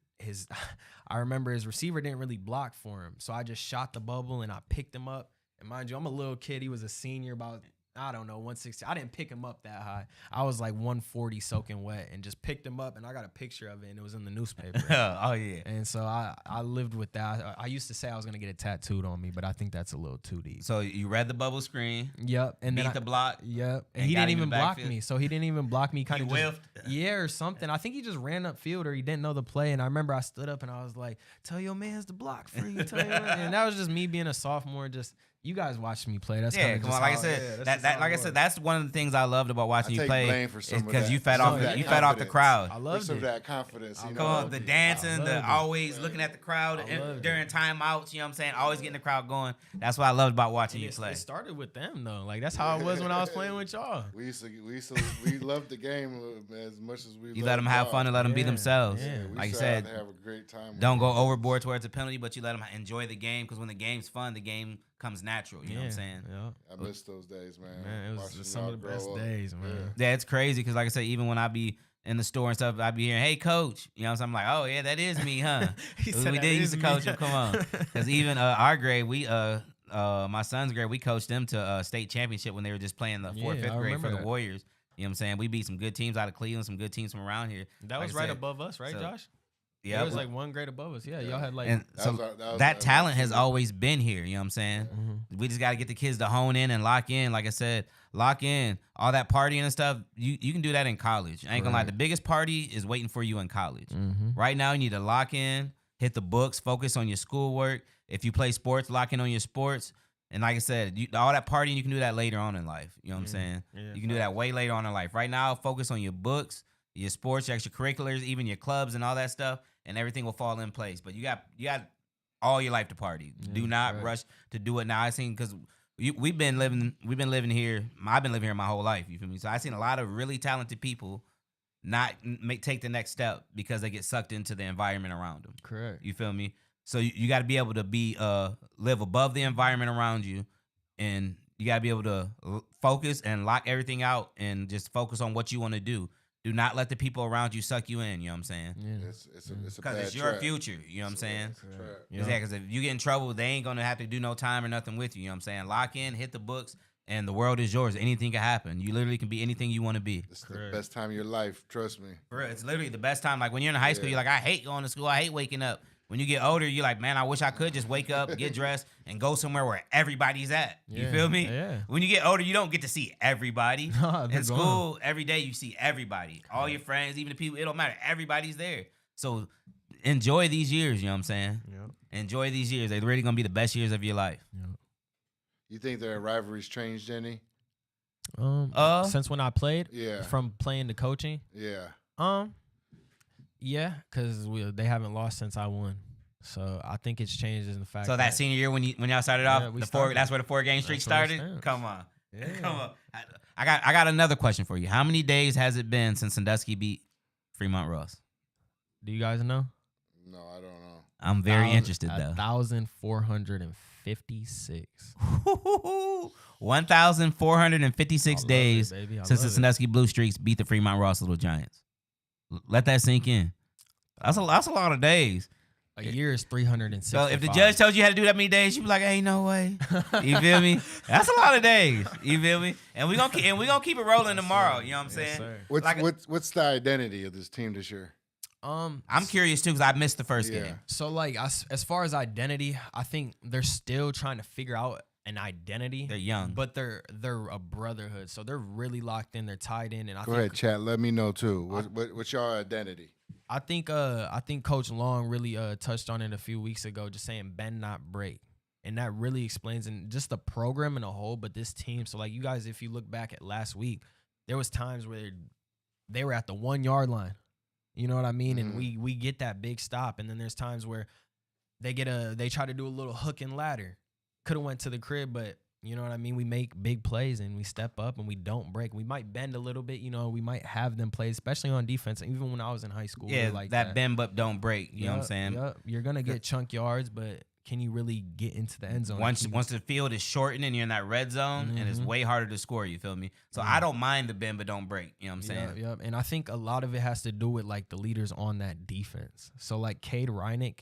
I remember his receiver didn't really block for him. So I just shot the bubble, and I picked him up. And mind you, I'm a little kid. He was a senior, about, I don't know, 160. I didn't pick him up that high. I was like 140 soaking wet, and just picked him up, and I got a picture of it, and it was in the newspaper. Oh, yeah. And so I lived with that. I used to say I was going to get it tattooed on me, but I think that's a little too deep. So you read the bubble screen. Yep. And beat then the block. Yep. And he didn't even block me. So he didn't even block me. Kind of whiffed. Yeah, or something. I think he just ran upfield, or he didn't know the play. And I remember I stood up, and I was like, tell your man's to block for you. And that was just me being a sophomore, just... You guys watched me play. That's come on. Like I said, that's one of the things I loved about watching you play. Because you fed off the crowd. I love some of that confidence. You know, the dancing, the always looking at the crowd during timeouts. You know what I'm saying? Always getting the crowd going. That's what I loved about watching you play. It started with them though. Like that's how it was when I was playing with y'all. We loved the game as much as we. You let them have fun and let them be themselves. Yeah, like you said, have a great time. Don't go overboard towards a penalty, but you let them enjoy the game, because when the game's fun, the game comes natural. You know what I'm saying? Yeah. I miss those days, man. It was some of the best days, man. Yeah, it's crazy because, like I said, even when I be in the store and stuff, I be hearing, "Hey, coach," you know what I'm saying? I'm like, "Oh yeah, that is me, huh?" We did used to coach him. Come on, because even our grade, we my son's grade, we coached them to state championship when they were just playing the 4th, 5th grade for the Warriors. You know what I'm saying? We beat some good teams out of Cleveland, some good teams from around here. That was right above us, right, Josh? Yeah, it was like one grade above us. Yeah, y'all had like... And so that talent has always been here, you know what I'm saying? Mm-hmm. We just got to get the kids to hone in and lock in. Like I said, lock in. All that partying and stuff, you can do that in college. I ain't gonna lie, the biggest party is waiting for you in college. Mm-hmm. Right now, you need to lock in, hit the books, focus on your schoolwork. If you play sports, lock in on your sports. And like I said, all that partying, you can do that later on in life. You know what I'm saying? Yeah, you can do that way later on in life. Right now, focus on your books, your sports, your extracurriculars, even your clubs and all that stuff, and everything will fall in place. But you got all your life to party. Do not rush to do it now. I seen, because we've been living here. I've been living here my whole life. You feel me? So I seen a lot of really talented people not take the next step because they get sucked into the environment around them. Correct. You feel me? So you got to be able to live above the environment around you, and you got to be able to focus and lock everything out and just focus on what you want to do. Do not let the people around you suck you in. You know what I'm saying? Yeah. It's because it's your future. You know what I'm saying? Yeah, because if you get in trouble, they ain't gonna have to do no time or nothing with you. You know what I'm saying? Lock in, hit the books, and the world is yours. Anything can happen. You literally can be anything you want to be. It's the best time of your life. Trust me. For real, it's literally the best time. Like when you're in high school, you're like, I hate going to school. I hate waking up. When you get older, you're like, man, I wish I could just wake up, get dressed, and go somewhere where everybody's at. You feel me? Yeah. When you get older, you don't get to see everybody. In school, every day you see everybody. All your friends, even the people, it don't matter. Everybody's there. So enjoy these years, you know what I'm saying? Yep. Enjoy these years. They're really going to be the best years of your life. Yep. You think their rivalries changed any? Since when I played? Yeah. From playing to coaching? Yeah. Yeah, because they haven't lost since I won. So I think it's changed in the fact. So that senior year when y'all started off, that's where the 4-game streak started. Come on, come on. I got another question for you. How many days has it been since Sandusky beat Fremont Ross? Do you guys know? No, I don't know. I'm very interested though. 1,456. 1,456 days since the Sandusky Blue Streaks beat the Fremont Ross Little Giants. Let that sink in. That's a lot of days. A year is 365. So if the judge told you how to do that many days, you'd be like, "Ain't no way." You feel me? That's a lot of days. You feel me? And we gonna keep it rolling tomorrow. You know what I'm saying? What's the identity of this team this year? I'm curious too because I missed the first game. So like as far as identity, I think they're still trying to figure out an identity. They're young, but they're a brotherhood. So they're really locked in. They're tied in. And Go ahead, chat. Let me know too. What's your identity? I think Coach Long really touched on it a few weeks ago, just saying bend not break. And that really explains in just the program in a whole, but this team. So like you guys, if you look back at last week, there was times where they were at the 1 yard line. You know what I mean? And we get that big stop. And then there's times where they try to do a little hook and ladder. Could have went to the crib, but you know what I mean? We make big plays and we step up and we don't break. We might bend a little bit, you know, we might have them play, especially on defense. Even when I was in high school. Yeah, like that bend but don't break. You know what I'm saying? Yep. You're going to get chunk yards, but can you really get into the end zone? Once the field is shortened and you're in that red zone, and it's way harder to score, you feel me? So I don't mind the bend but don't break. You know what I'm saying? Yep. And I think a lot of it has to do with like the leaders on that defense. So like Cade Reinick,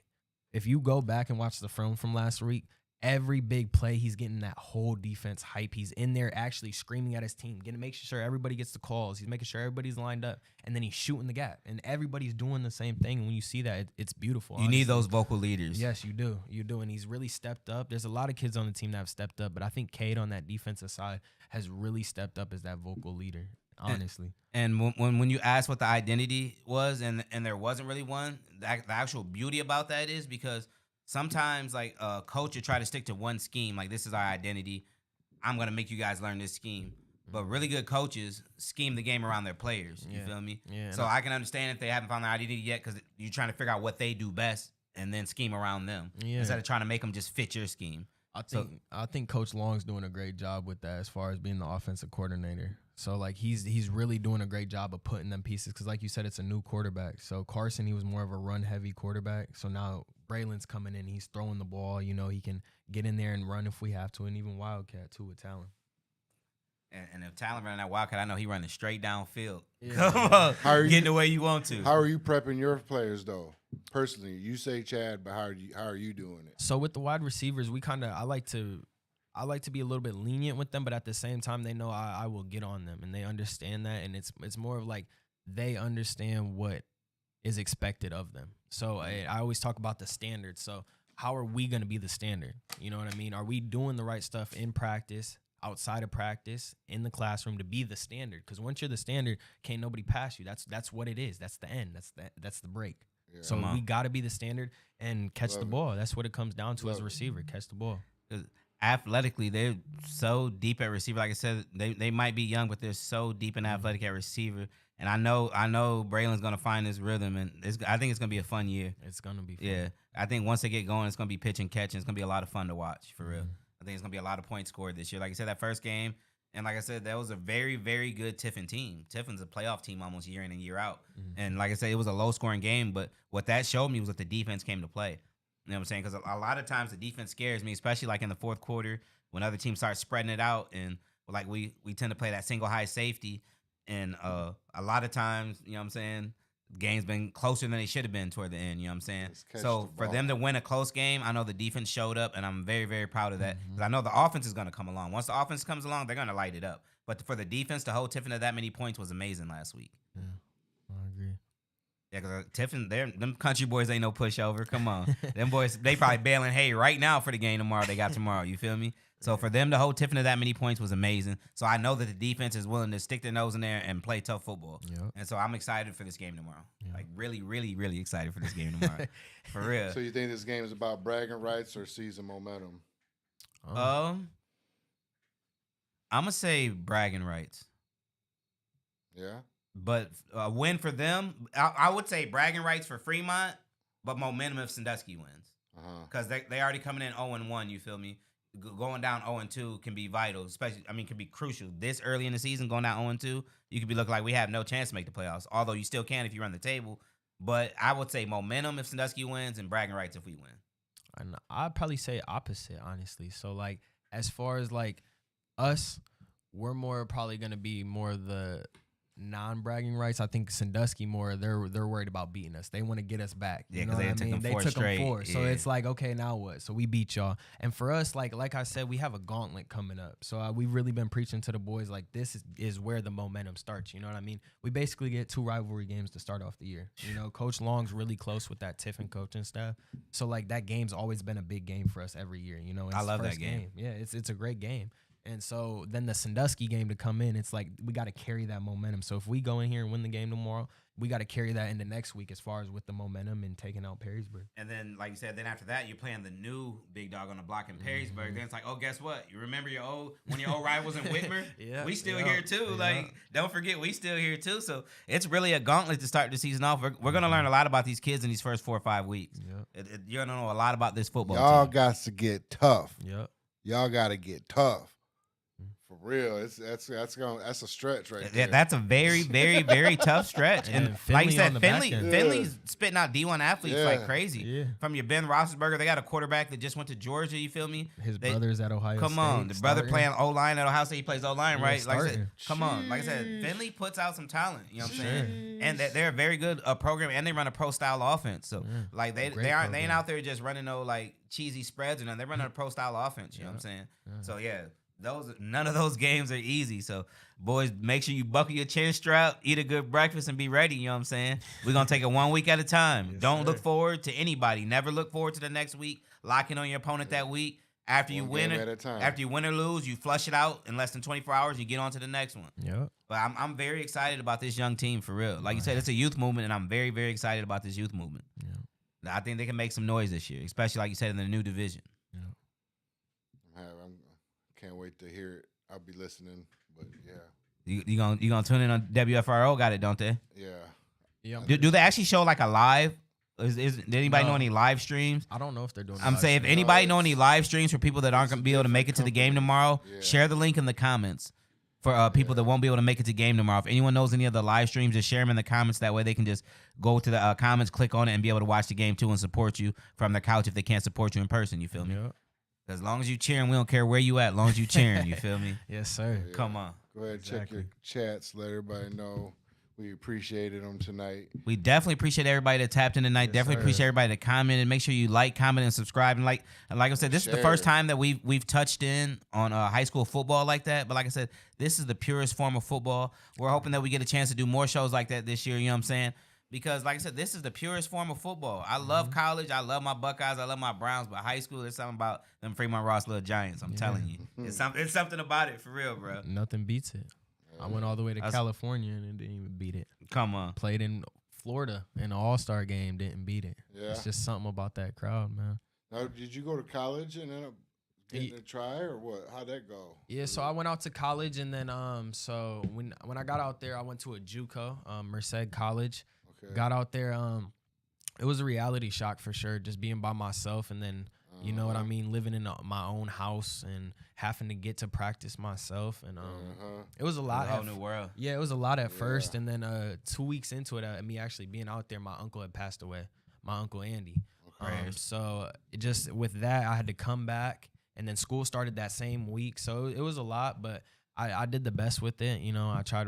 if you go back and watch the film from last week, every big play, he's getting that whole defense hype. He's in there actually screaming at his team, making sure everybody gets the calls. He's making sure everybody's lined up, and then he's shooting the gap. And everybody's doing the same thing. And when you see that, it's beautiful. You need those vocal leaders. Yes, you do. You do. And he's really stepped up. There's a lot of kids on the team that have stepped up, but I think Cade on that defensive side has really stepped up as that vocal leader, honestly. And when you ask what the identity was, and there wasn't really one, the actual beauty about that is because sometimes, like, a coach will try to stick to one scheme. Like, this is our identity. I'm going to make you guys learn this scheme. But really good coaches scheme the game around their players. You feel me? Yeah. So I can understand if they haven't found their identity yet because you're trying to figure out what they do best and then scheme around them instead of trying to make them just fit your scheme. I think Coach Long's doing a great job with that as far as being the offensive coordinator. So, like, he's really doing a great job of putting them pieces because, like you said, it's a new quarterback. So, Carson, he was more of a run-heavy quarterback. So, now Braylon's coming in. He's throwing the ball. You know, he can get in there and run if we have to, and even Wildcat, too, with Talon. And if Talon running that Wildcat, I know he running straight downfield. Yeah. Come on. Getting the way you want to. How are you prepping your players, though? Personally, you say Chad, but how are you doing it? So, with the wide receivers, I like to be a little bit lenient with them, but at the same time, they know I will get on them, and they understand that, and it's more of like they understand what is expected of them. So I always talk about the standard. So how are we going to be the standard? You know what I mean? Are we doing the right stuff in practice, outside of practice, in the classroom to be the standard? Because once you're the standard, can't nobody pass you. That's what it is. That's the end. That's the break. Yeah. So we got to be the standard and catch the ball. That's what it comes down to as a receiver. Catch the ball. Athletically, they're so deep at receiver. Like I said, they might be young, but they're so deep and athletic at receiver. And I know Braylon's gonna find this rhythm, and I think it's gonna be a fun year. It's gonna be fun. Yeah, I think once they get going, it's gonna be pitch and catch, and it's gonna be a lot of fun to watch for real. I think it's gonna be a lot of points scored this year. Like I said, that first game, and like I said, that was a very, very good Tiffin team. Tiffin's a playoff team almost year in and year out. And like I said, it was a low scoring game, but what that showed me was that the defense came to play. You know what I'm saying? Because a lot of times the defense scares me, especially like in the fourth quarter when other teams start spreading it out, and like we tend to play that single high safety. And a lot of times, you know what I'm saying, game's been closer than they should have been toward the end, you know what I'm saying? So for them to win a close game, I know the defense showed up, and I'm very, very proud of that. Because I know the offense is going to come along. Once the offense comes along, they're going to light it up. But for the defense to hold Tiffin to that many points was amazing last week. Yeah, I agree. Yeah, because Tiffin, them country boys ain't no pushover. Come on. Them boys, they probably bailing hay right now for the game tomorrow they got tomorrow. You feel me? So for them to hold Tiffin to that many points was amazing. So I know that the defense is willing to stick their nose in there and play tough football. Yep. And so I'm excited for this game tomorrow. Yep. Like really, really, really excited for this game tomorrow. For real. So you think this game is about bragging rights or season momentum? I'm going to say bragging rights. Yeah. But a win for them, I would say bragging rights for Fremont, but momentum if Sandusky wins. Because they already coming in 0-1, you feel me? Going down 0-2 can be vital, especially, can be crucial. This early in the season, going down 0-2, you could be looking like we have no chance to make the playoffs, although you still can if you run the table. But I would say momentum if Sandusky wins and bragging rights if we win. And I'd probably say opposite, honestly. So, like, as far as, like, us, we're more probably going to be more of the non-bragging rights. I think Sandusky more, they're worried about beating us. They want to get us back. Yeah, because they took them four. So it's like, okay, now what? So we beat y'all. And for us, like I said, we have a gauntlet coming up. So we've really been preaching to the boys like this is where the momentum starts. You know what I mean? We basically get 2 rivalry games to start off the year. You know, Coach Long's really close with that Tiffin coaching staff. So like that game's always been a big game for us every year. You know, I love that game. Yeah, it's a great game. And so then the Sandusky game to come in, it's like we got to carry that momentum. So if we go in here and win the game tomorrow, we got to carry that into next week as far as with the momentum and taking out Perrysburg. And then, like you said, then after that, you're playing the new big dog on the block in Perrysburg. Then it's like, oh, guess what? You remember one of your old rivals in Whitmer? Yeah, we still here too. Yeah. Like, don't forget, we still here too. So it's really a gauntlet to start the season off. We're going to learn a lot about these kids in these first 4 or 5 weeks. Yep. You're going to know a lot about this football Y'all team. got to get tough. Yep. Y'all got to get tough. For real, that's a stretch right there. That's a very, very, very tough stretch. And like you said, Finley's spitting out D1 athletes like crazy. Yeah. From your Ben Roethlisberger, they got a quarterback that just went to Georgia. You feel me? His brother's at Ohio State. Come on, the brother playing O-line at Ohio State. He plays O-line, right? Like I said, come on. Like I said, Finley puts out some talent. You know what I'm saying? And they're a very good program, and they run a pro-style offense. So like they ain't out there just running no like cheesy spreads or nothing. They're running a pro-style offense. You know what I'm saying? So yeah. None of those games are easy. So, boys, make sure you buckle your chin strap, eat a good breakfast, and be ready. You know what I'm saying? We're going to take it 1 week at a time. Yes, Don't look forward to anybody. Never look forward to the next week. Lock in on your opponent that week. After you win or lose, you flush it out in less than 24 hours. You get on to the next one. Yep. But I'm very excited about this young team, for real. Like you said, it's a youth movement, and I'm very, very excited about this youth movement. Yeah. I think they can make some noise this year, especially, like you said, in the new division. I can't wait to hear it. I'll be listening, but yeah. You gonna tune in on WFRO? Got it, don't they? Yeah. Do they actually show like a live? Did anybody know any live streams? I don't know if they're doing. I'm saying if anybody know any live streams for people that aren't gonna be able to make it to the game tomorrow, share the link in the comments for people that won't be able to make it to game tomorrow. If anyone knows any of the live streams, just share them in the comments. That way they can just go to the comments, click on it, and be able to watch the game too and support you from their couch if they can't support you in person. You feel me? Yep. As long as you cheering, we don't care where you at. As long as you cheering, you feel me? Yes, sir. Yeah. Come on. Go ahead, check your chats. Let everybody know we appreciated them tonight. We definitely appreciate everybody that tapped in tonight. Definitely appreciate everybody that commented. Make sure you like, comment, and subscribe. And like I said, this is the first time that we've touched in on high school football like that. But like I said, this is the purest form of football. We're hoping that we get a chance to do more shows like that this year. You know what I'm saying? Because, like I said, this is the purest form of football. I love college. I love my Buckeyes. I love my Browns. But high school, there's something about them Fremont Ross little Giants. I'm telling you. It's something about it, for real, bro. Nothing beats it. I went all the way to California and it didn't even beat it. Come on. Played in Florida in an all-star game, didn't beat it. Yeah. It's just something about that crowd, man. Now, did you go to college and end up getting a try or what? How'd that go? Yeah, so I went out to college and then so when I got out there, I went to a JUCO, Merced College. Okay. Got out there, it was a reality shock for sure, just being by myself and then, you know what I mean, living in my own house and having to get to practice myself. And it was a lot. A whole new world. Yeah, it was a lot at first. And then 2 weeks into it, me actually being out there, my uncle had passed away, my Uncle Andy. Okay. So it just with that, I had to come back. And then school started that same week. So it was a lot, but I did the best with it. You know, I tried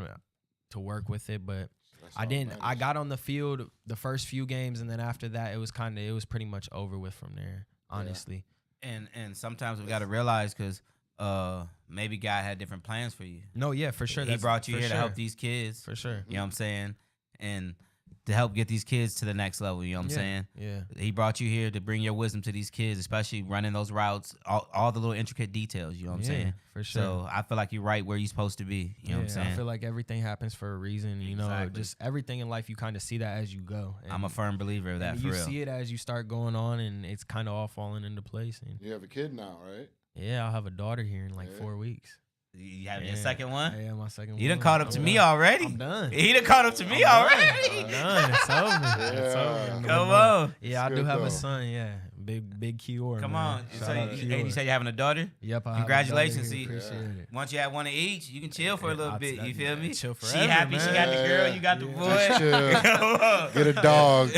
to work with it, but I didn't. I got on the field the first few games, and then after that, it was pretty much over with from there, honestly. Yeah. And sometimes we got to realize because maybe God had different plans for you. No, yeah, for sure. He brought you here to help these kids. For sure. You know what I'm saying? And to help get these kids to the next level, you know what I'm saying? Yeah. He brought you here to bring your wisdom to these kids, especially running those routes, all the little intricate details, you know what I'm saying? For sure. So I feel like you're right where you're supposed to be, you know what I'm saying? I feel like everything happens for a reason, you know, just everything in life, you kind of see that as you go. And I'm a firm believer of that, for real. You see it as you start going on, and it's kind of all falling into place. And you have a kid now, right? Yeah, I'll have a daughter here in like 4 weeks. You having your second one? Yeah, my second one. You done caught up to me already. I'm done. He done caught up to me already. I'm done. It's over. It's over. Come on. Yeah, I do have a son. Yeah, big Kior. Come on. So you say you're having a daughter? Yep. Congratulations. See, appreciate it. Once you have one of each, you can chill for a little bit. You feel me? Chill forever. She happy. She got the girl. You got the boy. Just chill. Get a dog.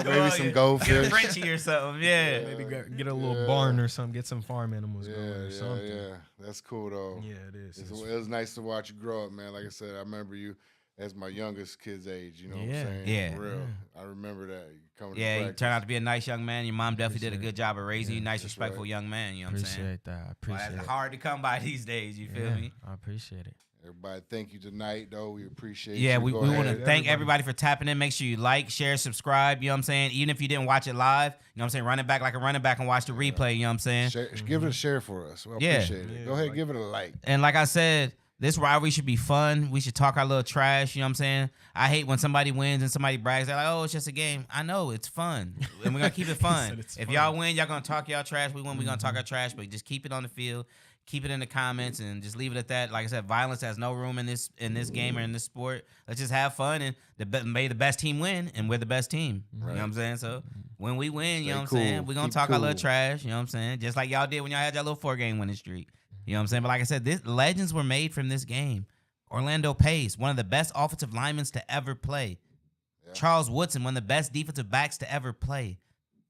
Maybe some goldfish. Get a Frenchie or something. Yeah. Maybe get a little barn or something. Get some farm animals going or something. Yeah. That's cool though. Yeah, it is. It was nice to watch you grow up, man. Like I said, I remember you as my youngest kid's age. You know what I'm saying? Yeah. For real. I remember that. Coming yeah, to you turned out to be a nice young man. Your mom definitely did a good job of raising you. Nice, respectful young man. You know what I'm saying? Appreciate that. I appreciate it. It's hard to come by these days. You feel me? I appreciate it. Everybody, thank you tonight, though. We appreciate Yeah, you. we want to thank everybody for tapping in. Make sure you like, share, subscribe. You know what I'm saying? Even if you didn't watch it live, you know what I'm saying? Run it back like a running back and watch the replay. You know what I'm saying? Give it a share for us. We appreciate it. Go ahead, give it a like. And like I said, this rivalry should be fun. We should talk our little trash. You know what I'm saying? I hate when somebody wins and somebody brags. They're like, oh, it's just a game. I know, it's fun. And we're going to keep it fun. If y'all win, y'all going to talk y'all trash. We win, we're going to talk our trash. But just keep it on the field. Keep it in the comments and just leave it at that. Like I said, violence has no room in this game or in this sport. Let's just have fun and may the best team win, and we're the best team. Right. You know what I'm saying? So when we win, you know what I'm saying? We're going to talk our little trash. You know what I'm saying? Just like y'all did when y'all had your little 4-game winning streak. You know what I'm saying? But like I said, legends were made from this game. Orlando Pace, one of the best offensive linemen to ever play. Yeah. Charles Woodson, one of the best defensive backs to ever play.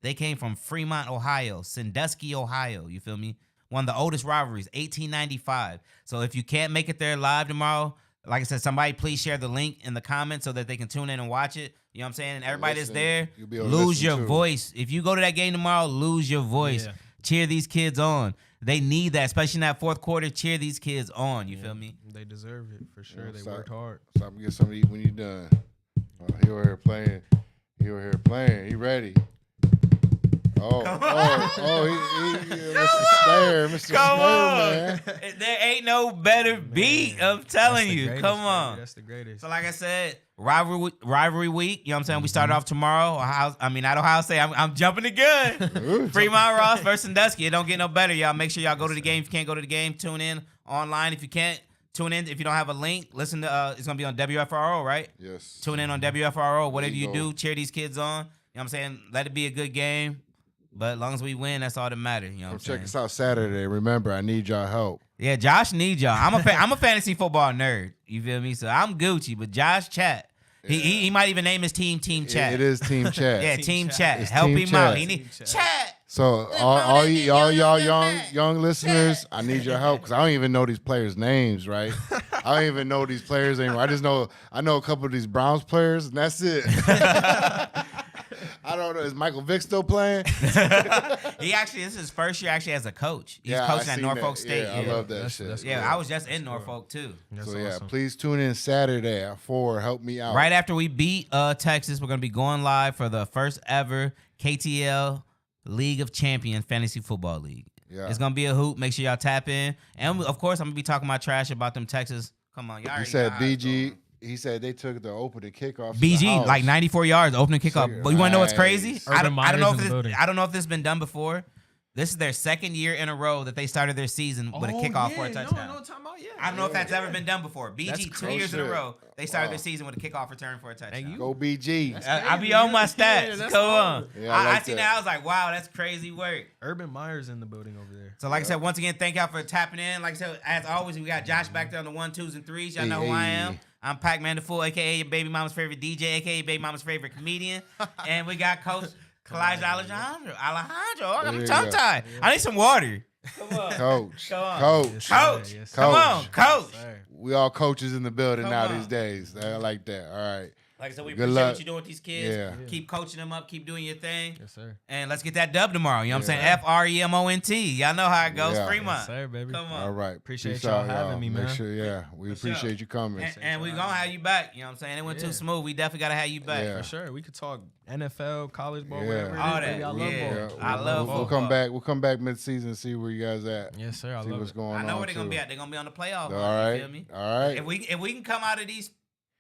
They came from Fremont, Ohio, Sandusky, Ohio. You feel me? One of the oldest rivalries, 1895. So if you can't make it there live tomorrow, like I said, somebody please share the link in the comments so that they can tune in and watch it. You know what I'm saying? And everybody that's there, lose your voice. If you go to that game tomorrow, lose your voice. Yeah. Cheer these kids on. They need that, especially in that fourth quarter. Cheer these kids on. You feel me? They deserve it for sure. They worked hard. Stop and get something to eat when you're done. He over here playing. He ready. Mr. Snare, man. There ain't no better beat. I'm telling you. Come on. That's the greatest. So like I said, rivalry week. You know what I'm saying? We started off tomorrow. At Ohio State. I'm jumping the gun. Fremont Ross versus Sandusky. It don't get no better, y'all. Make sure y'all go to the game. If you can't go to the game, tune in online. If you can't, tune in. If you don't have a link, listen to. It's gonna be on WFRO, right? Yes. Tune in on WFRO. Whatever you do, cheer these kids on. You know what I'm saying? Let it be a good game. But as long as we win, that's all that matters. You know what I'm saying? Check us out Saturday. Remember, I need y'all help. Yeah, Josh needs y'all. I'm a fantasy football nerd. You feel me? So I'm Gucci, but Josh Chat. Yeah. He might even name his team Chat. It is Team Chat. Yeah, Team Chat. Help him out. He need Chat. So all y'all young listeners, I need your help because I don't even know these players' names, right? I don't even know these players anymore. I know a couple of these Browns players, and that's it. I don't know. Is Michael Vick still playing? This is his first year actually as a coach. He's coaching at Norfolk State. Yeah, I love that shit. Yeah, cool. I was just in Norfolk too. So awesome. Please tune in Saturday at 4. Help me out. Right after we beat Texas, we're gonna be going live for the first ever KTL League of Champions Fantasy Football League. Yeah. It's gonna be a hoop. Make sure y'all tap in. And of course, I'm gonna be talking about trash about them Texas. Come on, y'all. He said BG. He said they took the opening kickoff. BG, like 94 yards, opening kickoff. But you want to know what's crazy? I don't know if this has been done before. This is their second year in a row that they started their season with a kickoff for a touchdown. I don't know if that's ever been done before. BG, 2 years in a row, they started their season with a kickoff return for a touchdown. Go BG. I be on my stats. Come on. Yeah, I seen that. I was like, wow, that's crazy work. Urban Meyer's in the building over there. So like I said, once again, thank y'all for tapping in. Like I said, as always, we got Josh back there on the 1, 2s, and 3s. Y'all know who I am. I'm Pac-Man the Fool, a.k.a. your baby mama's favorite DJ, a.k.a. baby mama's favorite comedian. And we got Coach Kalijah Alejandro. I'm tongue-tied. I need some water. Come on. Coach. Come on. Coach. Coach. Come on, Coach. We all coaches in the building these days. I like that. All right. Like I said, we appreciate what you're doing with these kids. Yeah. Keep coaching them up. Keep doing your thing. Yes, sir. And let's get that dub tomorrow. You know what I'm saying? FREMONT. Y'all know how it goes. Fremont. Yes, sir, baby. Come on. All right. Appreciate y'all having me, man. Make sure, we appreciate you coming. And we're going to have you back. You know what I'm saying? It went too smooth. We definitely got to have you back. Yeah. For sure. We could talk NFL, college ball, whatever. All that. I love ball. I love ball. We'll come back mid-season and see where you guys at. Yes, sir. See what's going on. I know where they're going to be at. They're going to be on the playoff. All right. You feel me? All right. If we can come out of these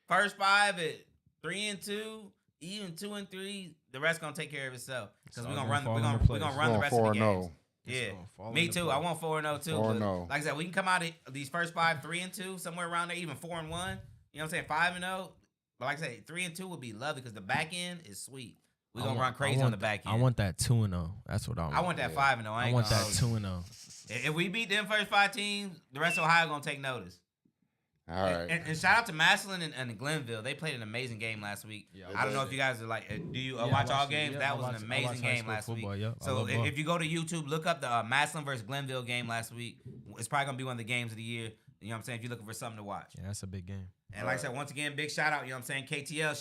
first 5 at 3-2, even 2-3, the rest gonna take care of itself. Because we're gonna run the rest of the games. Yeah, me too. I want 4-0 too. 4-0. Like I said, we can come out of these first 5, 3-2, somewhere around there, even 4-1. You know what I'm saying? 5-0. But like I said, 3-2 would be lovely because the back end is sweet. We're gonna run crazy on the back end. I want that 2-0. That's what I want. I want that 5-0. I want that 2-0. If we beat them first 5 teams, the rest of Ohio gonna take notice. All right. And shout out to Massillon and Glenville. They played an amazing game last week. Yeah, I don't know if you guys are like, do you watch all games? That was an amazing game last week. So if you go to YouTube, look up the Massillon versus Glenville game last week. It's probably going to be one of the games of the year. You know what I'm saying? If you're looking for something to watch. Yeah, that's a big game. And like I said, once again, big shout out. You know what I'm saying? KTL